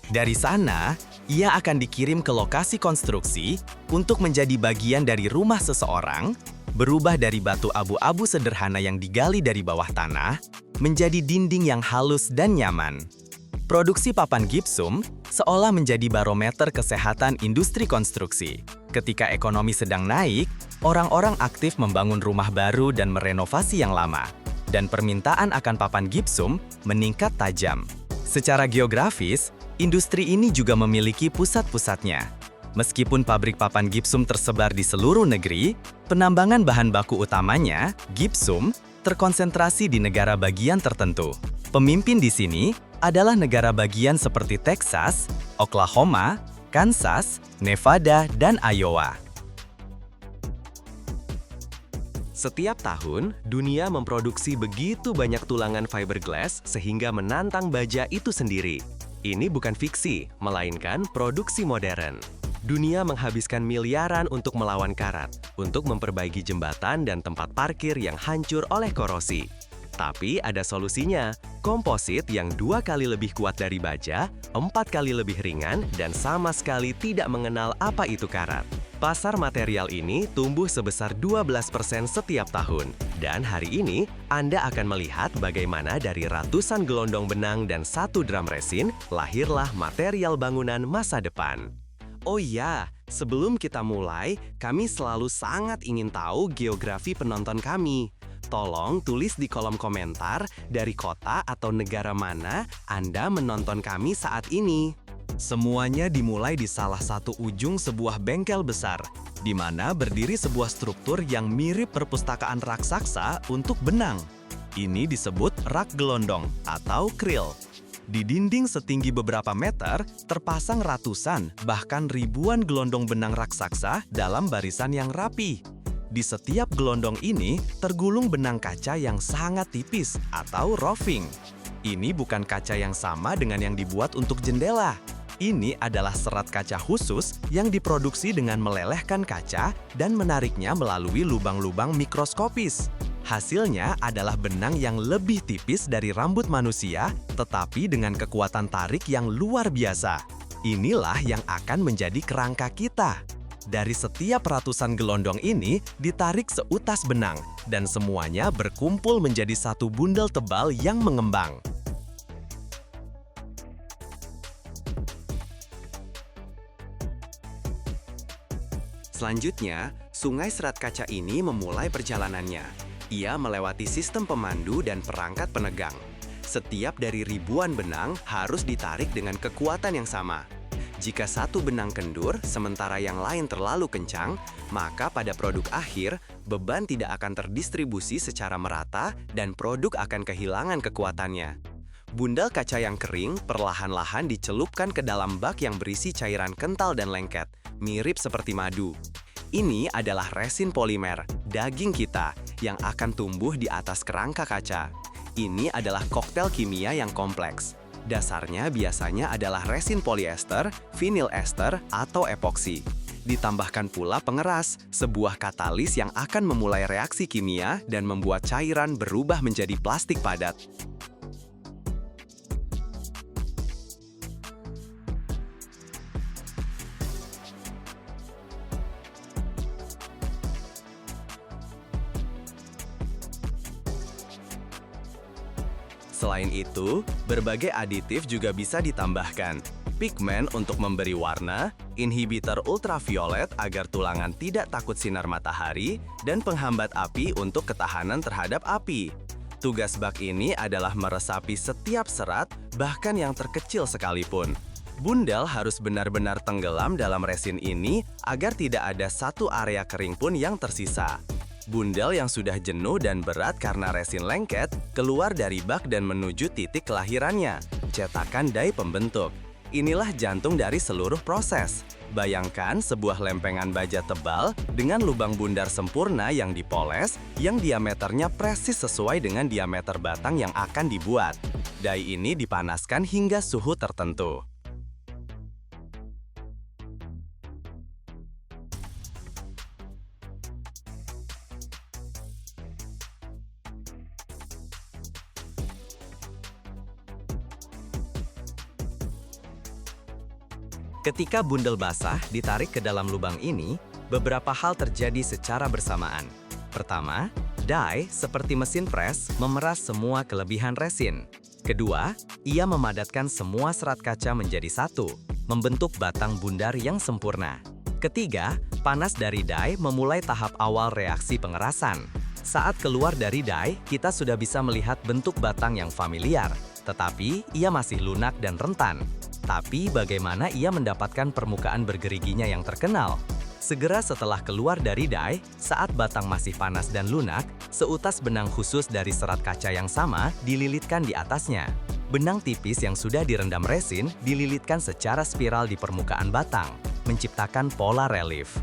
Dari sana, ia akan dikirim ke lokasi konstruksi untuk menjadi bagian dari rumah seseorang, berubah dari batu abu-abu sederhana yang digali dari bawah tanah, menjadi dinding yang halus dan nyaman. Produksi papan gipsum seolah menjadi barometer kesehatan industri konstruksi. Ketika ekonomi sedang naik, orang-orang aktif membangun rumah baru dan merenovasi yang lama. Dan permintaan akan papan gipsum meningkat tajam. Secara geografis, industri ini juga memiliki pusat-pusatnya. Meskipun pabrik papan gipsum tersebar di seluruh negeri, penambangan bahan baku utamanya, gipsum, terkonsentrasi di negara bagian tertentu. Pemimpin di sini adalah negara bagian seperti Texas, Oklahoma, Kansas, Nevada, dan Iowa. Setiap tahun, dunia memproduksi begitu banyak tulangan fiberglass sehingga menantang baja itu sendiri. Ini bukan fiksi, melainkan produksi modern. Dunia menghabiskan miliaran untuk melawan karat, untuk memperbaiki jembatan dan tempat parkir yang hancur oleh korosi. Tapi ada solusinya, komposit yang 2 kali lebih kuat dari baja, 4 kali lebih ringan, dan sama sekali tidak mengenal apa itu karat. Pasar material ini tumbuh sebesar 12% setiap tahun. Dan hari ini, Anda akan melihat bagaimana dari ratusan gelondong benang dan 1 drum resin, lahirlah material bangunan masa depan. Oh iya, sebelum kita mulai, kami selalu sangat ingin tahu geografi penonton kami. Tolong tulis di kolom komentar dari kota atau negara mana Anda menonton kami saat ini. Semuanya dimulai di salah satu ujung sebuah bengkel besar, di mana berdiri sebuah struktur yang mirip perpustakaan raksasa untuk benang. Ini disebut rak gelondong atau krill. Di dinding setinggi beberapa meter, terpasang ratusan, bahkan ribuan gelondong benang raksasa dalam barisan yang rapi. Di setiap gelondong ini tergulung benang kaca yang sangat tipis atau roving. Ini bukan kaca yang sama dengan yang dibuat untuk jendela. Ini adalah serat kaca khusus yang diproduksi dengan melelehkan kaca dan menariknya melalui lubang-lubang mikroskopis. Hasilnya adalah benang yang lebih tipis dari rambut manusia, tetapi dengan kekuatan tarik yang luar biasa. Inilah yang akan menjadi kerangka kita. Dari setiap ratusan gelondong ini ditarik seutas benang, dan semuanya berkumpul menjadi satu bundel tebal yang mengembang. Selanjutnya, sungai serat kaca ini memulai perjalanannya. Ia melewati sistem pemandu dan perangkat penegang. Setiap dari ribuan benang harus ditarik dengan kekuatan yang sama. Jika satu benang kendur, sementara yang lain terlalu kencang, maka pada produk akhir, beban tidak akan terdistribusi secara merata dan produk akan kehilangan kekuatannya. Bundel kaca yang kering perlahan-lahan dicelupkan ke dalam bak yang berisi cairan kental dan lengket, mirip seperti madu. Ini adalah resin polimer, daging kita, yang akan tumbuh di atas kerangka kaca. Ini adalah koktail kimia yang kompleks. Dasarnya biasanya adalah resin polyester, vinyl ester, atau epoksi. Ditambahkan pula pengeras, sebuah katalis yang akan memulai reaksi kimia dan membuat cairan berubah menjadi plastik padat. Selain itu, berbagai aditif juga bisa ditambahkan. Pigmen untuk memberi warna, inhibitor ultraviolet agar tulangan tidak takut sinar matahari, dan penghambat api untuk ketahanan terhadap api. Tugas bak ini adalah meresapi setiap serat, bahkan yang terkecil sekalipun. Bundel harus benar-benar tenggelam dalam resin ini agar tidak ada satu area kering pun yang tersisa. Bundel yang sudah jenuh dan berat karena resin lengket keluar dari bak dan menuju titik kelahirannya, cetakan dai pembentuk. Inilah jantung dari seluruh proses. Bayangkan sebuah lempengan baja tebal dengan lubang bundar sempurna yang dipoles, yang diameternya persis sesuai dengan diameter batang yang akan dibuat. Dai ini dipanaskan hingga suhu tertentu. Ketika bundel basah ditarik ke dalam lubang ini, beberapa hal terjadi secara bersamaan. Pertama, dai, seperti mesin pres, memeras semua kelebihan resin. Kedua, ia memadatkan semua serat kaca menjadi satu, membentuk batang bundar yang sempurna. Ketiga, panas dari dai memulai tahap awal reaksi pengerasan. Saat keluar dari dai, kita sudah bisa melihat bentuk batang yang familiar, tetapi ia masih lunak dan rentan. Tapi bagaimana ia mendapatkan permukaan bergeriginya yang terkenal? Segera setelah keluar dari dai, saat batang masih panas dan lunak, seutas benang khusus dari serat kaca yang sama dililitkan di atasnya. Benang tipis yang sudah direndam resin dililitkan secara spiral di permukaan batang, menciptakan pola relief.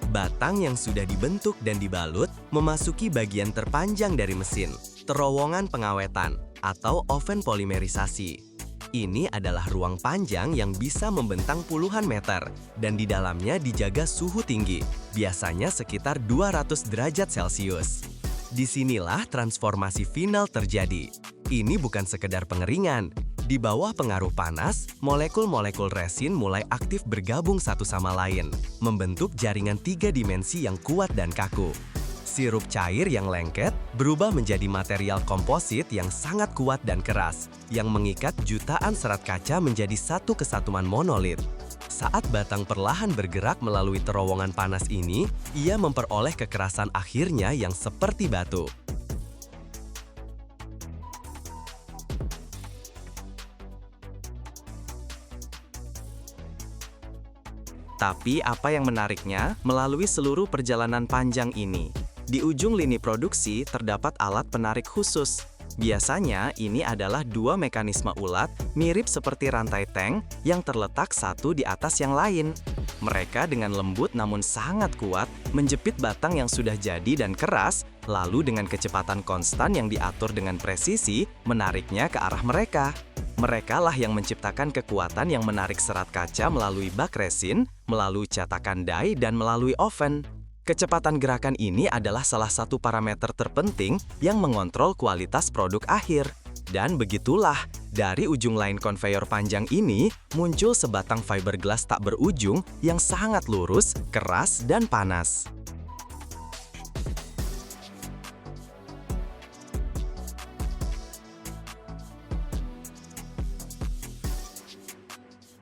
Batang yang sudah dibentuk dan dibalut memasuki bagian terpanjang dari mesin, terowongan pengawetan, atau oven polimerisasi. Ini adalah ruang panjang yang bisa membentang puluhan meter, dan di dalamnya dijaga suhu tinggi, biasanya sekitar 200 derajat Celcius. Disinilah transformasi final terjadi. Ini bukan sekedar pengeringan. Di bawah pengaruh panas, molekul-molekul resin mulai aktif bergabung satu sama lain, membentuk jaringan 3 dimensi yang kuat dan kaku. Sirup cair yang lengket berubah menjadi material komposit yang sangat kuat dan keras, yang mengikat jutaan serat kaca menjadi satu kesatuan monolit. Saat batang perlahan bergerak melalui terowongan panas ini, ia memperoleh kekerasan akhirnya yang seperti batu. Tapi apa yang menariknya, melalui seluruh perjalanan panjang ini, di ujung lini produksi terdapat alat penarik khusus. Biasanya ini adalah 2 mekanisme ulat mirip seperti rantai tank yang terletak satu di atas yang lain. Mereka dengan lembut namun sangat kuat menjepit batang yang sudah jadi dan keras, lalu dengan kecepatan konstan yang diatur dengan presisi menariknya ke arah mereka. Mereka lah yang menciptakan kekuatan yang menarik serat kaca melalui bak resin, melalui cetakan die, dan melalui oven. Kecepatan gerakan ini adalah salah satu parameter terpenting yang mengontrol kualitas produk akhir. Dan begitulah, dari ujung lain konveyor panjang ini muncul sebatang fiberglass tak berujung yang sangat lurus, keras, dan panas.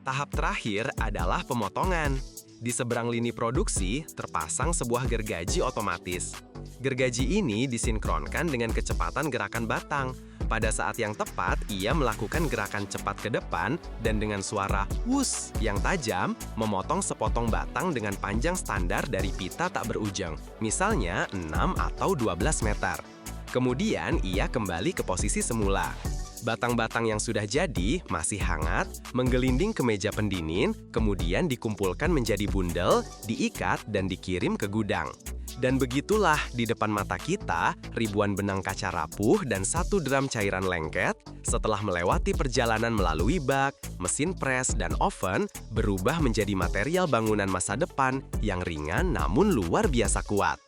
Tahap terakhir adalah pemotongan. Di seberang lini produksi, terpasang sebuah gergaji otomatis. Gergaji ini disinkronkan dengan kecepatan gerakan batang. Pada saat yang tepat, ia melakukan gerakan cepat ke depan dan dengan suara "wus" yang tajam, memotong sepotong batang dengan panjang standar dari pita tak berujung, misalnya 6 atau 12 meter. Kemudian, ia kembali ke posisi semula. Batang-batang yang sudah jadi, masih hangat, menggelinding ke meja pendingin, kemudian dikumpulkan menjadi bundel, diikat, dan dikirim ke gudang. Dan begitulah, di depan mata kita, ribuan benang kaca rapuh dan satu drum cairan lengket, setelah melewati perjalanan melalui bak, mesin pres, dan oven, berubah menjadi material bangunan masa depan yang ringan namun luar biasa kuat.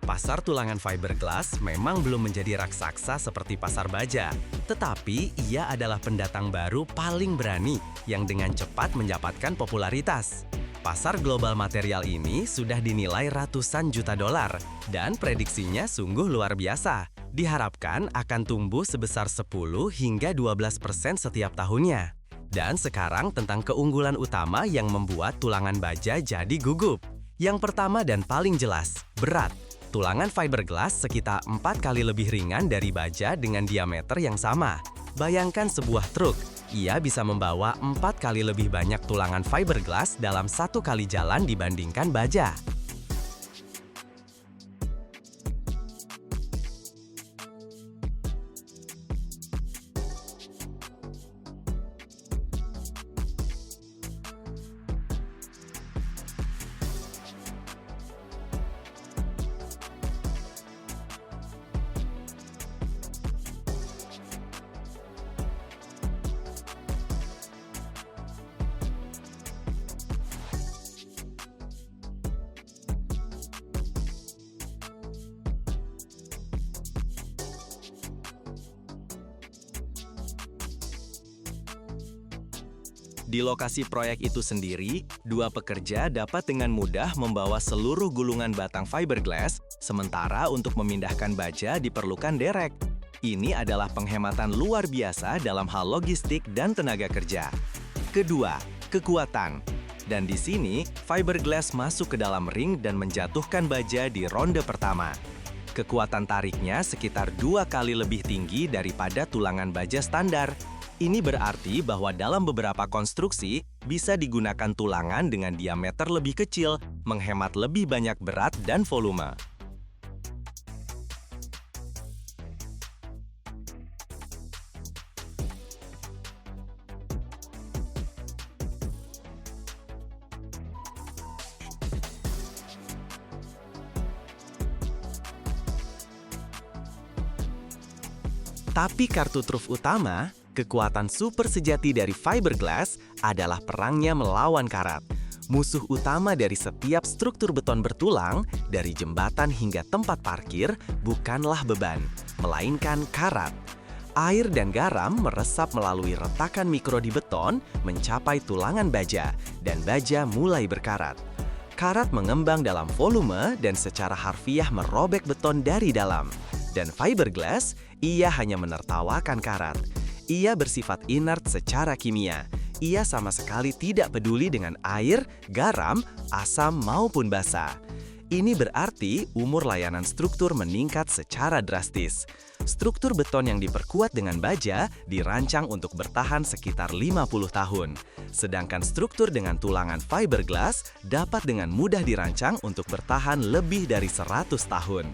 Pasar tulangan fiberglass memang belum menjadi raksasa seperti pasar baja, tetapi ia adalah pendatang baru paling berani yang dengan cepat mendapatkan popularitas. Pasar global material ini sudah dinilai ratusan juta dolar dan prediksinya sungguh luar biasa. Diharapkan akan tumbuh sebesar 10 hingga 12% setiap tahunnya. Dan sekarang tentang keunggulan utama yang membuat tulangan baja jadi gugup. Yang pertama dan paling jelas, berat. Tulangan fiberglass sekitar 4 kali lebih ringan dari baja dengan diameter yang sama. Bayangkan sebuah truk. Ia bisa membawa 4 kali lebih banyak tulangan fiberglass dalam 1 kali jalan dibandingkan baja. Di lokasi proyek itu sendiri, 2 pekerja dapat dengan mudah membawa seluruh gulungan batang fiberglass, sementara untuk memindahkan baja diperlukan derek. Ini adalah penghematan luar biasa dalam hal logistik dan tenaga kerja. Kedua, kekuatan. Dan di sini, fiberglass masuk ke dalam ring dan menjatuhkan baja di ronde pertama. Kekuatan tariknya sekitar 2 kali lebih tinggi daripada tulangan baja standar. Ini berarti bahwa dalam beberapa konstruksi bisa digunakan tulangan dengan diameter lebih kecil, menghemat lebih banyak berat dan volume. Tapi kartu truf utama, kekuatan super sejati dari fiberglass adalah perangnya melawan karat. Musuh utama dari setiap struktur beton bertulang, dari jembatan hingga tempat parkir, bukanlah beban, melainkan karat. Air dan garam meresap melalui retakan mikro di beton, mencapai tulangan baja, dan baja mulai berkarat. Karat mengembang dalam volume dan secara harfiah merobek beton dari dalam. Dan fiberglass, ia hanya menertawakan karat. Ia bersifat inert secara kimia. Ia sama sekali tidak peduli dengan air, garam, asam maupun basa. Ini berarti umur layanan struktur meningkat secara drastis. Struktur beton yang diperkuat dengan baja dirancang untuk bertahan sekitar 50 tahun. Sedangkan struktur dengan tulangan fiberglass dapat dengan mudah dirancang untuk bertahan lebih dari 100 tahun.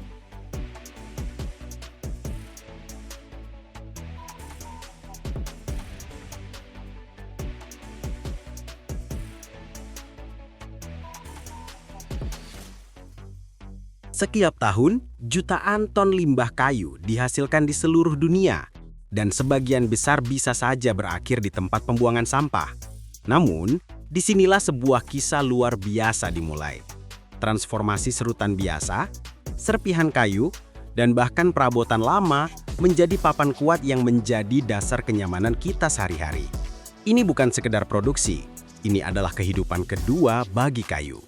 Setiap tahun, jutaan ton limbah kayu dihasilkan di seluruh dunia, dan sebagian besar bisa saja berakhir di tempat pembuangan sampah. Namun, disinilah sebuah kisah luar biasa dimulai. Transformasi serutan biasa, serpihan kayu, dan bahkan perabotan lama menjadi papan kuat yang menjadi dasar kenyamanan kita sehari-hari. Ini bukan sekedar produksi, ini adalah kehidupan kedua bagi kayu.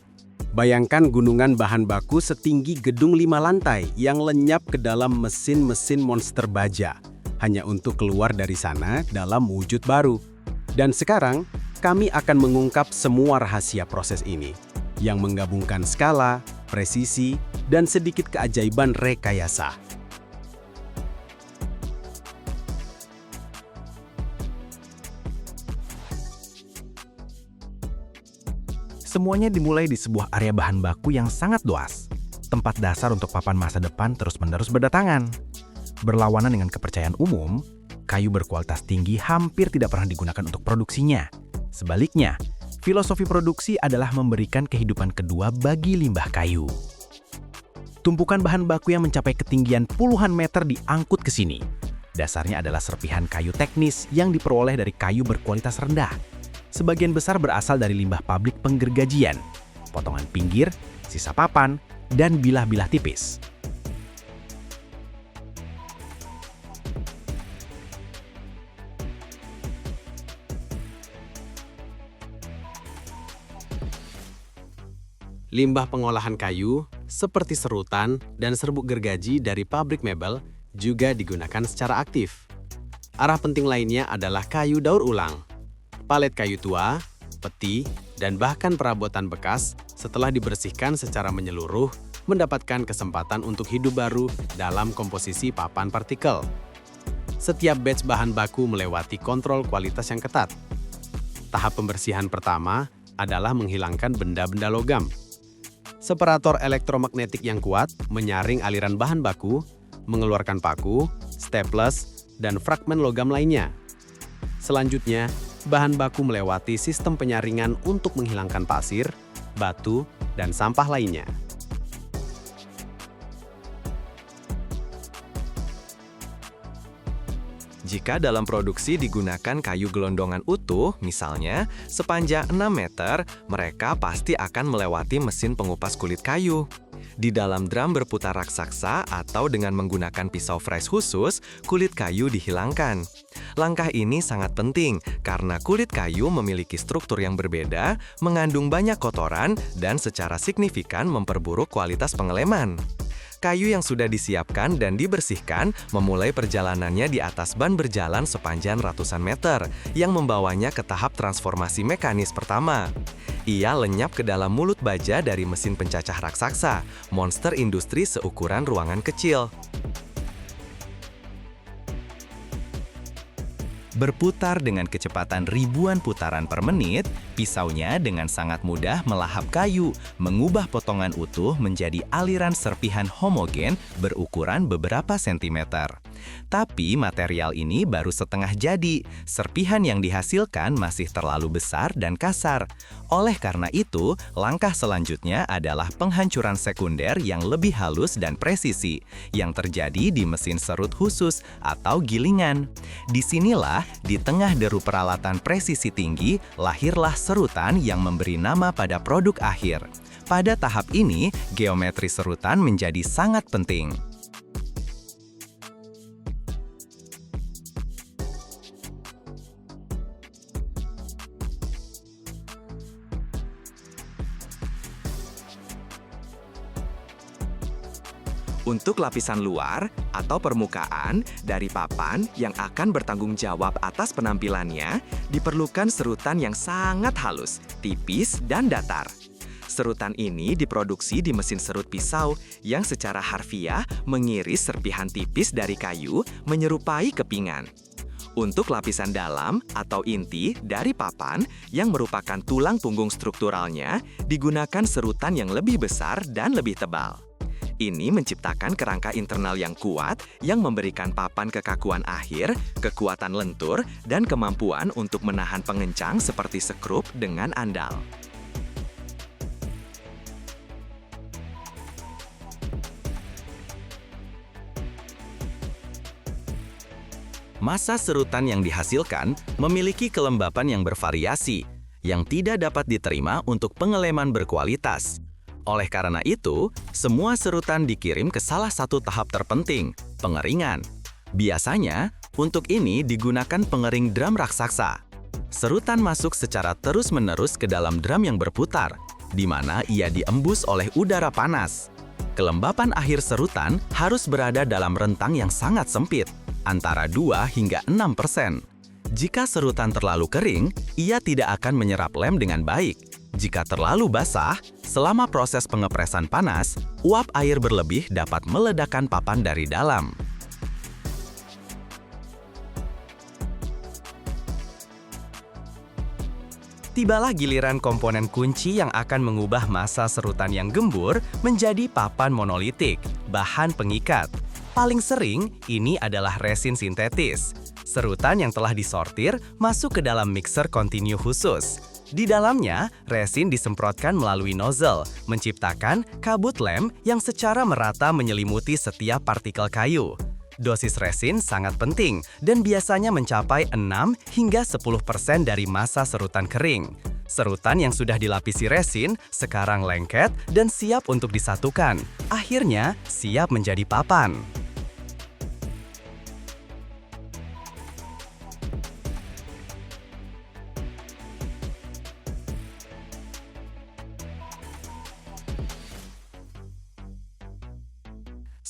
Bayangkan gunungan bahan baku setinggi gedung 5 lantai yang lenyap ke dalam mesin-mesin monster baja, hanya untuk keluar dari sana dalam wujud baru. Dan sekarang, kami akan mengungkap semua rahasia proses ini, yang menggabungkan skala, presisi, dan sedikit keajaiban rekayasa. Semuanya dimulai di sebuah area bahan baku yang sangat luas, tempat dasar untuk papan masa depan terus-menerus berdatangan. Berlawanan dengan kepercayaan umum, kayu berkualitas tinggi hampir tidak pernah digunakan untuk produksinya. Sebaliknya, filosofi produksi adalah memberikan kehidupan kedua bagi limbah kayu. Tumpukan bahan baku yang mencapai ketinggian puluhan meter diangkut ke sini. Dasarnya adalah serpihan kayu teknis yang diperoleh dari kayu berkualitas rendah. Sebagian besar berasal dari limbah pabrik penggergajian, potongan pinggir, sisa papan, dan bilah-bilah tipis. Limbah pengolahan kayu, seperti serutan dan serbuk gergaji dari pabrik mebel, juga digunakan secara aktif. Arah penting lainnya adalah kayu daur ulang. Palet kayu tua, peti, dan bahkan perabotan bekas setelah dibersihkan secara menyeluruh mendapatkan kesempatan untuk hidup baru dalam komposisi papan partikel. Setiap batch bahan baku melewati kontrol kualitas yang ketat. Tahap pembersihan pertama adalah menghilangkan benda-benda logam. Separator elektromagnetik yang kuat menyaring aliran bahan baku, mengeluarkan paku, staples, dan fragmen logam lainnya. Selanjutnya, bahan baku melewati sistem penyaringan untuk menghilangkan pasir, batu, dan sampah lainnya. Jika dalam produksi digunakan kayu gelondongan utuh, misalnya sepanjang 6 meter, mereka pasti akan melewati mesin pengupas kulit kayu. Di dalam drum berputar raksasa atau dengan menggunakan pisau fresh khusus, kulit kayu dihilangkan. Langkah ini sangat penting karena kulit kayu memiliki struktur yang berbeda, mengandung banyak kotoran, dan secara signifikan memperburuk kualitas pengeleman. Kayu yang sudah disiapkan dan dibersihkan memulai perjalanannya di atas ban berjalan sepanjang ratusan meter yang membawanya ke tahap transformasi mekanis pertama. Ia lenyap ke dalam mulut baja dari mesin pencacah raksasa, monster industri seukuran ruangan kecil. Berputar dengan kecepatan ribuan putaran per menit, pisaunya dengan sangat mudah melahap kayu, mengubah potongan utuh menjadi aliran serpihan homogen berukuran beberapa sentimeter. Tapi material ini baru setengah jadi, serpihan yang dihasilkan masih terlalu besar dan kasar. Oleh karena itu, langkah selanjutnya adalah penghancuran sekunder yang lebih halus dan presisi, yang terjadi di mesin serut khusus atau gilingan. Disinilah, di tengah deru peralatan presisi tinggi, lahirlah serutan yang memberi nama pada produk akhir. Pada tahap ini, geometri serutan menjadi sangat penting. Untuk lapisan luar atau permukaan dari papan yang akan bertanggung jawab atas penampilannya, diperlukan serutan yang sangat halus, tipis, dan datar. Serutan ini diproduksi di mesin serut pisau yang secara harfiah mengiris serpihan tipis dari kayu menyerupai kepingan. Untuk lapisan dalam atau inti dari papan yang merupakan tulang punggung strukturalnya, digunakan serutan yang lebih besar dan lebih tebal. Ini menciptakan kerangka internal yang kuat yang memberikan papan kekakuan akhir, kekuatan lentur, dan kemampuan untuk menahan pengencang seperti sekrup dengan andal. Massa serutan yang dihasilkan memiliki kelembapan yang bervariasi, yang tidak dapat diterima untuk pengeleman berkualitas. Oleh karena itu, semua serutan dikirim ke salah satu tahap terpenting, pengeringan. Biasanya, untuk ini digunakan pengering drum raksasa. Serutan masuk secara terus-menerus ke dalam drum yang berputar, di mana ia diembus oleh udara panas. Kelembapan akhir serutan harus berada dalam rentang yang sangat sempit, antara 2 hingga 6%. Jika serutan terlalu kering, ia tidak akan menyerap lem dengan baik. Jika terlalu basah, selama proses pengepresan panas, uap air berlebih dapat meledakkan papan dari dalam. Tibalah giliran komponen kunci yang akan mengubah massa serutan yang gembur menjadi papan monolitik, bahan pengikat. Paling sering, ini adalah resin sintetis. Serutan yang telah disortir masuk ke dalam mixer kontinu khusus. Di dalamnya, resin disemprotkan melalui nozzle, menciptakan kabut lem yang secara merata menyelimuti setiap partikel kayu. Dosis resin sangat penting dan biasanya mencapai 6 hingga 10% dari massa serutan kering. Serutan yang sudah dilapisi resin sekarang lengket dan siap untuk disatukan. Akhirnya, siap menjadi papan.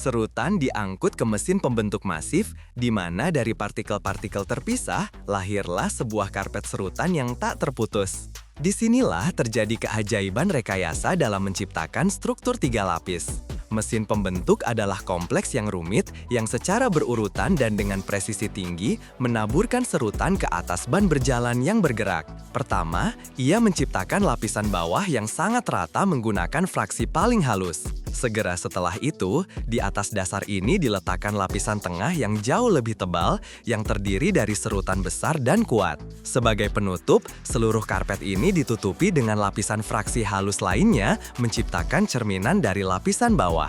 Serutan diangkut ke mesin pembentuk masif, di mana dari partikel-partikel terpisah, lahirlah sebuah karpet serutan yang tak terputus. Disinilah terjadi keajaiban rekayasa dalam menciptakan struktur 3 lapis. Mesin pembentuk adalah kompleks yang rumit, yang secara berurutan dan dengan presisi tinggi menaburkan serutan ke atas ban berjalan yang bergerak. Pertama, ia menciptakan lapisan bawah yang sangat rata menggunakan fraksi paling halus. Segera setelah itu, di atas dasar ini diletakkan lapisan tengah yang jauh lebih tebal yang terdiri dari serutan besar dan kuat. Sebagai penutup, seluruh karpet ini ditutupi dengan lapisan fraksi halus lainnya, menciptakan cerminan dari lapisan bawah.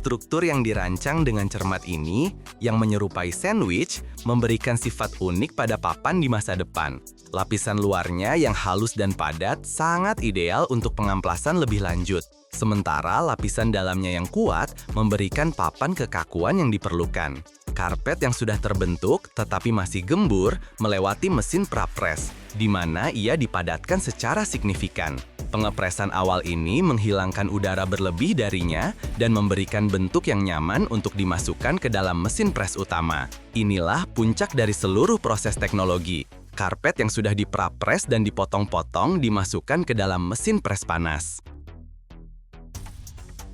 Struktur yang dirancang dengan cermat ini, yang menyerupai sandwich, memberikan sifat unik pada papan di masa depan. Lapisan luarnya yang halus dan padat sangat ideal untuk pengamplasan lebih lanjut. Sementara lapisan dalamnya yang kuat memberikan papan kekakuan yang diperlukan. Karpet yang sudah terbentuk tetapi masih gembur melewati mesin prapres, di mana ia dipadatkan secara signifikan. Pengepresan awal ini menghilangkan udara berlebih darinya dan memberikan bentuk yang nyaman untuk dimasukkan ke dalam mesin pres utama. Inilah puncak dari seluruh proses teknologi. Karpet yang sudah diprapres dan dipotong-potong dimasukkan ke dalam mesin pres panas.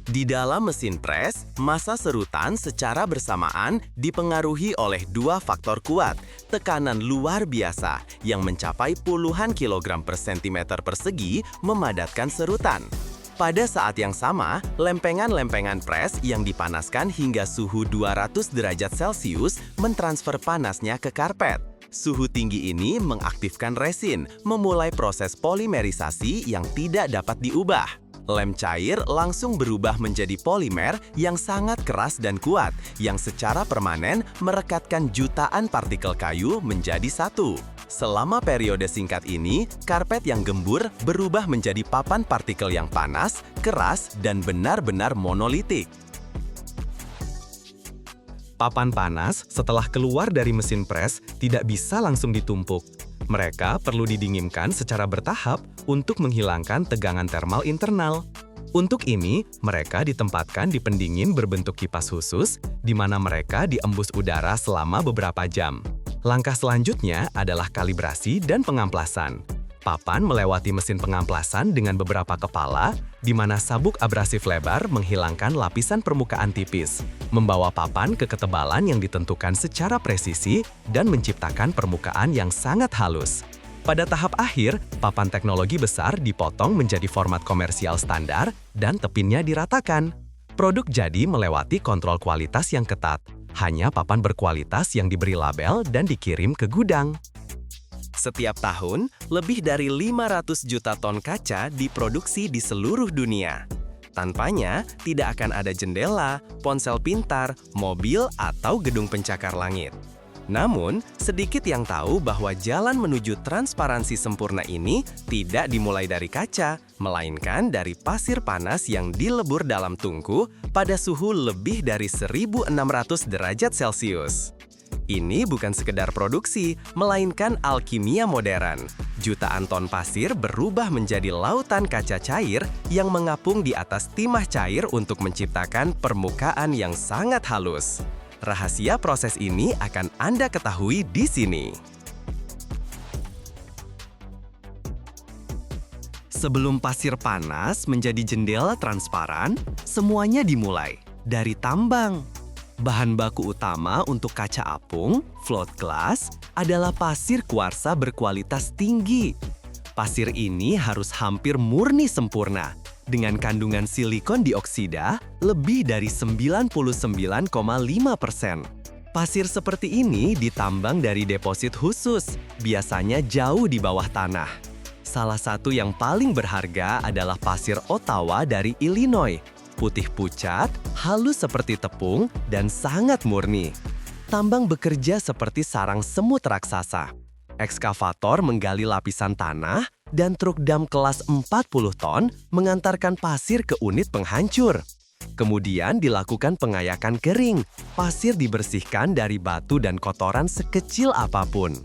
Di dalam mesin pres, massa serutan secara bersamaan dipengaruhi oleh 2 faktor kuat, tekanan luar biasa yang mencapai puluhan kilogram per sentimeter persegi memadatkan serutan. Pada saat yang sama, lempengan-lempengan pres yang dipanaskan hingga suhu 200 derajat Celcius mentransfer panasnya ke karpet. Suhu tinggi ini mengaktifkan resin, memulai proses polimerisasi yang tidak dapat diubah. Lem cair langsung berubah menjadi polimer yang sangat keras dan kuat, yang secara permanen merekatkan jutaan partikel kayu menjadi satu. Selama periode singkat ini, karpet yang gembur berubah menjadi papan partikel yang panas, keras, dan benar-benar monolitik. Papan panas setelah keluar dari mesin pres tidak bisa langsung ditumpuk. Mereka perlu didinginkan secara bertahap untuk menghilangkan tegangan termal internal. Untuk ini, mereka ditempatkan di pendingin berbentuk kipas khusus, di mana mereka diembus udara selama beberapa jam. Langkah selanjutnya adalah kalibrasi dan pengamplasan. Papan melewati mesin pengamplasan dengan beberapa kepala, di mana sabuk abrasif lebar menghilangkan lapisan permukaan tipis, membawa papan ke ketebalan yang ditentukan secara presisi dan menciptakan permukaan yang sangat halus. Pada tahap akhir, papan teknologi besar dipotong menjadi format komersial standar dan tepinnya diratakan. Produk jadi melewati kontrol kualitas yang ketat. Hanya papan berkualitas yang diberi label dan dikirim ke gudang. Setiap tahun, lebih dari 500 juta ton kaca diproduksi di seluruh dunia. Tanpanya, tidak akan ada jendela, ponsel pintar, mobil, atau gedung pencakar langit. Namun, sedikit yang tahu bahwa jalan menuju transparansi sempurna ini tidak dimulai dari kaca, melainkan dari pasir panas yang dilebur dalam tungku pada suhu lebih dari 1.600 derajat Celcius. Ini bukan sekedar produksi, melainkan alkimia modern. Jutaan ton pasir berubah menjadi lautan kaca cair yang mengapung di atas timah cair untuk menciptakan permukaan yang sangat halus. Rahasia proses ini akan Anda ketahui di sini. Sebelum pasir panas menjadi jendela transparan, semuanya dimulai dari tambang. Bahan baku utama untuk kaca apung, float glass, adalah pasir kuarsa berkualitas tinggi. Pasir ini harus hampir murni sempurna, dengan kandungan silikon dioksida lebih dari 99,5%. Pasir seperti ini ditambang dari deposit khusus, biasanya jauh di bawah tanah. Salah satu yang paling berharga adalah pasir Ottawa dari Illinois. Putih pucat, halus seperti tepung, dan sangat murni. Tambang bekerja seperti sarang semut raksasa. Ekskavator menggali lapisan tanah, dan truk dam kelas 40 ton mengantarkan pasir ke unit penghancur. Kemudian dilakukan pengayakan kering. Pasir dibersihkan dari batu dan kotoran sekecil apapun.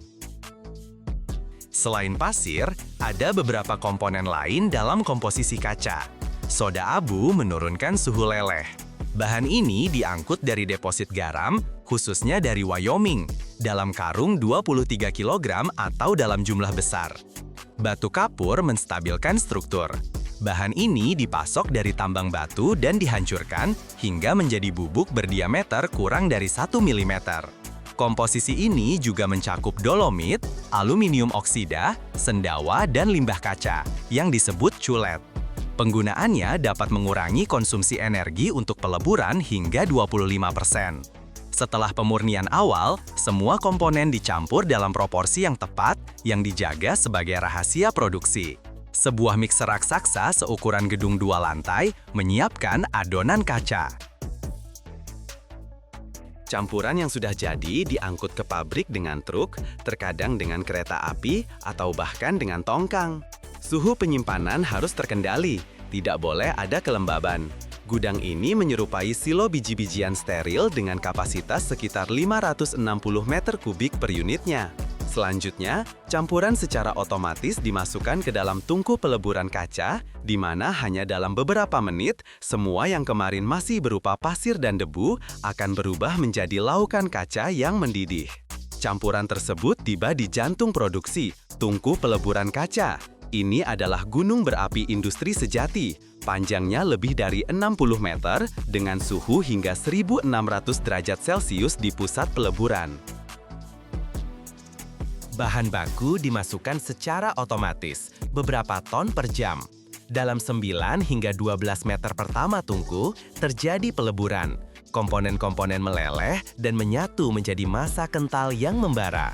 Selain pasir, ada beberapa komponen lain dalam komposisi kaca. Soda abu menurunkan suhu leleh. Bahan ini diangkut dari deposit garam, khususnya dari Wyoming, dalam karung 23 kg atau dalam jumlah besar. Batu kapur menstabilkan struktur. Bahan ini dipasok dari tambang batu dan dihancurkan hingga menjadi bubuk berdiameter kurang dari 1 mm. Komposisi ini juga mencakup dolomit, aluminium oksida, sendawa, dan limbah kaca, yang disebut culet. Penggunaannya dapat mengurangi konsumsi energi untuk peleburan hingga 25%. Setelah pemurnian awal, semua komponen dicampur dalam proporsi yang tepat yang dijaga sebagai rahasia produksi. Sebuah mixer raksasa seukuran gedung 2 lantai menyiapkan adonan kaca. Campuran yang sudah jadi diangkut ke pabrik dengan truk, terkadang dengan kereta api, atau bahkan dengan tongkang. Suhu penyimpanan harus terkendali, tidak boleh ada kelembaban. Gudang ini menyerupai silo biji-bijian steril dengan kapasitas sekitar 560 meter kubik per unitnya. Selanjutnya, campuran secara otomatis dimasukkan ke dalam tungku peleburan kaca, di mana hanya dalam beberapa menit, semua yang kemarin masih berupa pasir dan debu akan berubah menjadi laukan kaca yang mendidih. Campuran tersebut tiba di jantung produksi, tungku peleburan kaca. Ini adalah gunung berapi industri sejati, panjangnya lebih dari 60 meter dengan suhu hingga 1.600 derajat Celcius di pusat peleburan. Bahan baku dimasukkan secara otomatis, beberapa ton per jam. Dalam 9 hingga 12 meter pertama tungku, terjadi peleburan. Komponen-komponen meleleh dan menyatu menjadi massa kental yang membara.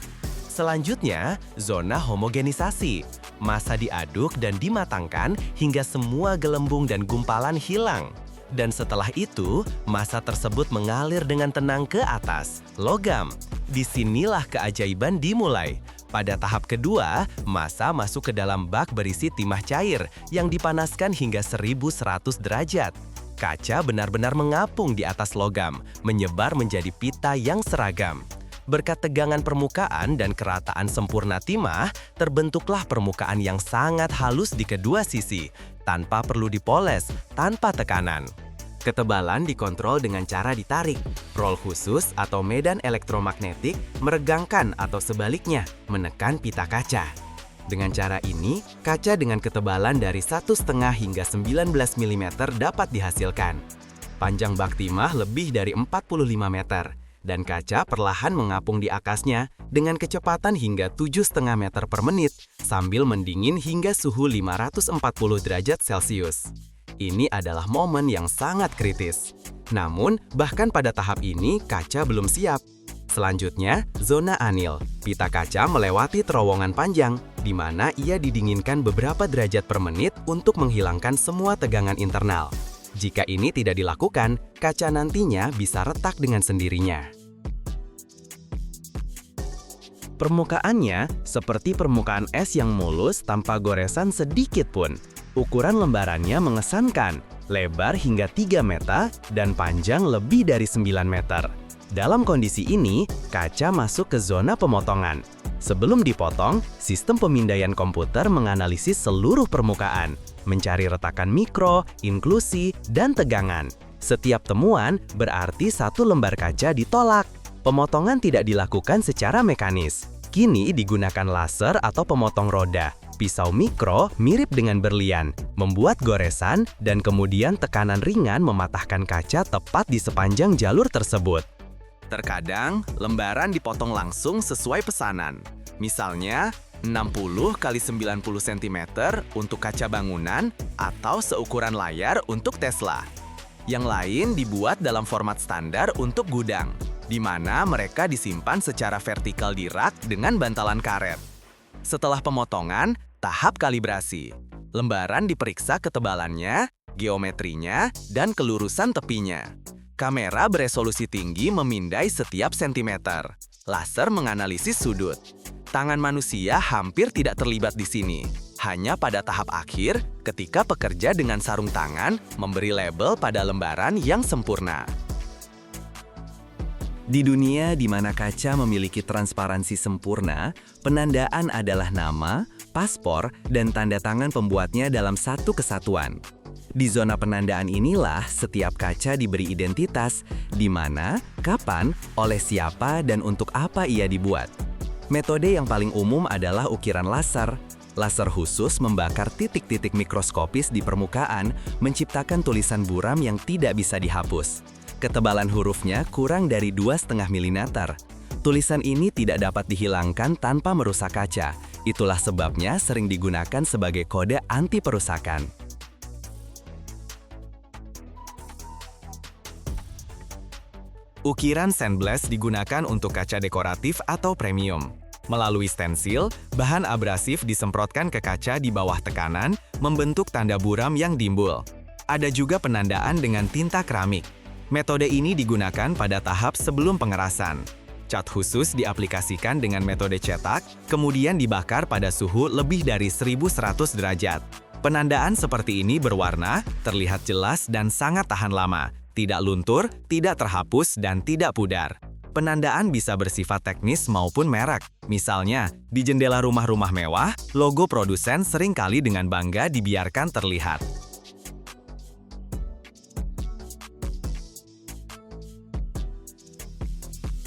Selanjutnya, zona homogenisasi. Massa diaduk dan dimatangkan hingga semua gelembung dan gumpalan hilang. Dan setelah itu, massa tersebut mengalir dengan tenang ke atas, logam. Disinilah keajaiban dimulai. Pada tahap kedua, massa masuk ke dalam bak berisi timah cair yang dipanaskan hingga 1.100 derajat. Kaca benar-benar mengapung di atas logam, menyebar menjadi pita yang seragam. Berkat tegangan permukaan dan kerataan sempurna timah, terbentuklah permukaan yang sangat halus di kedua sisi, tanpa perlu dipoles, tanpa tekanan. Ketebalan dikontrol dengan cara ditarik. Roll khusus atau medan elektromagnetik meregangkan atau sebaliknya menekan pita kaca. Dengan cara ini, kaca dengan ketebalan dari 1,5 hingga 19 mm dapat dihasilkan. Panjang bak timah lebih dari 45 meter, dan kaca perlahan mengapung di atasnya dengan kecepatan hingga 7,5 meter per menit sambil mendingin hingga suhu 540 derajat Celcius. Ini adalah momen yang sangat kritis. Namun, bahkan pada tahap ini, kaca belum siap. Selanjutnya, zona anil. Pita kaca melewati terowongan panjang, di mana ia didinginkan beberapa derajat per menit untuk menghilangkan semua tegangan internal. Jika ini tidak dilakukan, kaca nantinya bisa retak dengan sendirinya. Permukaannya seperti permukaan es yang mulus tanpa goresan sedikit pun. Ukuran lembarannya mengesankan, lebar hingga 3 meter dan panjang lebih dari 9 meter. Dalam kondisi ini, kaca masuk ke zona pemotongan. Sebelum dipotong, sistem pemindaian komputer menganalisis seluruh permukaan, mencari retakan mikro, inklusi, dan tegangan. Setiap temuan berarti satu lembar kaca ditolak. Pemotongan tidak dilakukan secara mekanis. Kini digunakan laser atau pemotong roda. Pisau mikro mirip dengan berlian, membuat goresan, dan kemudian tekanan ringan mematahkan kaca tepat di sepanjang jalur tersebut. Terkadang, lembaran dipotong langsung sesuai pesanan. Misalnya, 60 x 90 cm untuk kaca bangunan atau seukuran layar untuk Tesla. Yang lain dibuat dalam format standar untuk gudang, di mana mereka disimpan secara vertikal di rak dengan bantalan karet. Setelah pemotongan, tahap kalibrasi. Lembaran diperiksa ketebalannya, geometrinya, dan kelurusan tepinya. Kamera beresolusi tinggi memindai setiap sentimeter. Laser menganalisis sudut. Tangan manusia hampir tidak terlibat di sini. Hanya pada tahap akhir, ketika pekerja dengan sarung tangan memberi label pada lembaran yang sempurna. Di dunia di mana kaca memiliki transparansi sempurna, penandaan adalah nama, paspor, dan tanda tangan pembuatnya dalam satu kesatuan. Di zona penandaan inilah setiap kaca diberi identitas, di mana, kapan, oleh siapa, dan untuk apa ia dibuat. Metode yang paling umum adalah ukiran laser. Laser khusus membakar titik-titik mikroskopis di permukaan, menciptakan tulisan buram yang tidak bisa dihapus. Ketebalan hurufnya kurang dari 2,5 mm. Tulisan ini tidak dapat dihilangkan tanpa merusak kaca. Itulah sebabnya sering digunakan sebagai kode anti perusakan. Ukiran sandblast digunakan untuk kaca dekoratif atau premium. Melalui stensil, bahan abrasif disemprotkan ke kaca di bawah tekanan, membentuk tanda buram yang timbul. Ada juga penandaan dengan tinta keramik. Metode ini digunakan pada tahap sebelum pengerasan. Cat khusus diaplikasikan dengan metode cetak, kemudian dibakar pada suhu lebih dari 1100 derajat. Penandaan seperti ini berwarna, terlihat jelas dan sangat tahan lama. Tidak luntur, tidak terhapus, dan tidak pudar. Penandaan bisa bersifat teknis maupun merek. Misalnya, di jendela rumah-rumah mewah, logo produsen seringkali dengan bangga dibiarkan terlihat.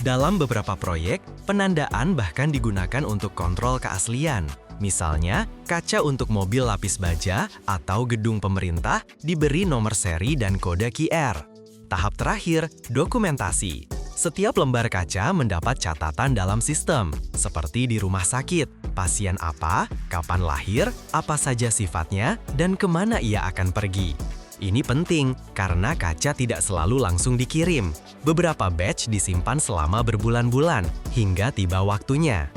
Dalam beberapa proyek, penandaan bahkan digunakan untuk kontrol keaslian. Misalnya, kaca untuk mobil lapis baja atau gedung pemerintah diberi nomor seri dan kode QR. Tahap terakhir, dokumentasi. Setiap lembar kaca mendapat catatan dalam sistem, seperti di rumah sakit, pasien apa, kapan lahir, apa saja sifatnya, dan kemana ia akan pergi. Ini penting karena kaca tidak selalu langsung dikirim. Beberapa batch disimpan selama berbulan-bulan hingga tiba waktunya.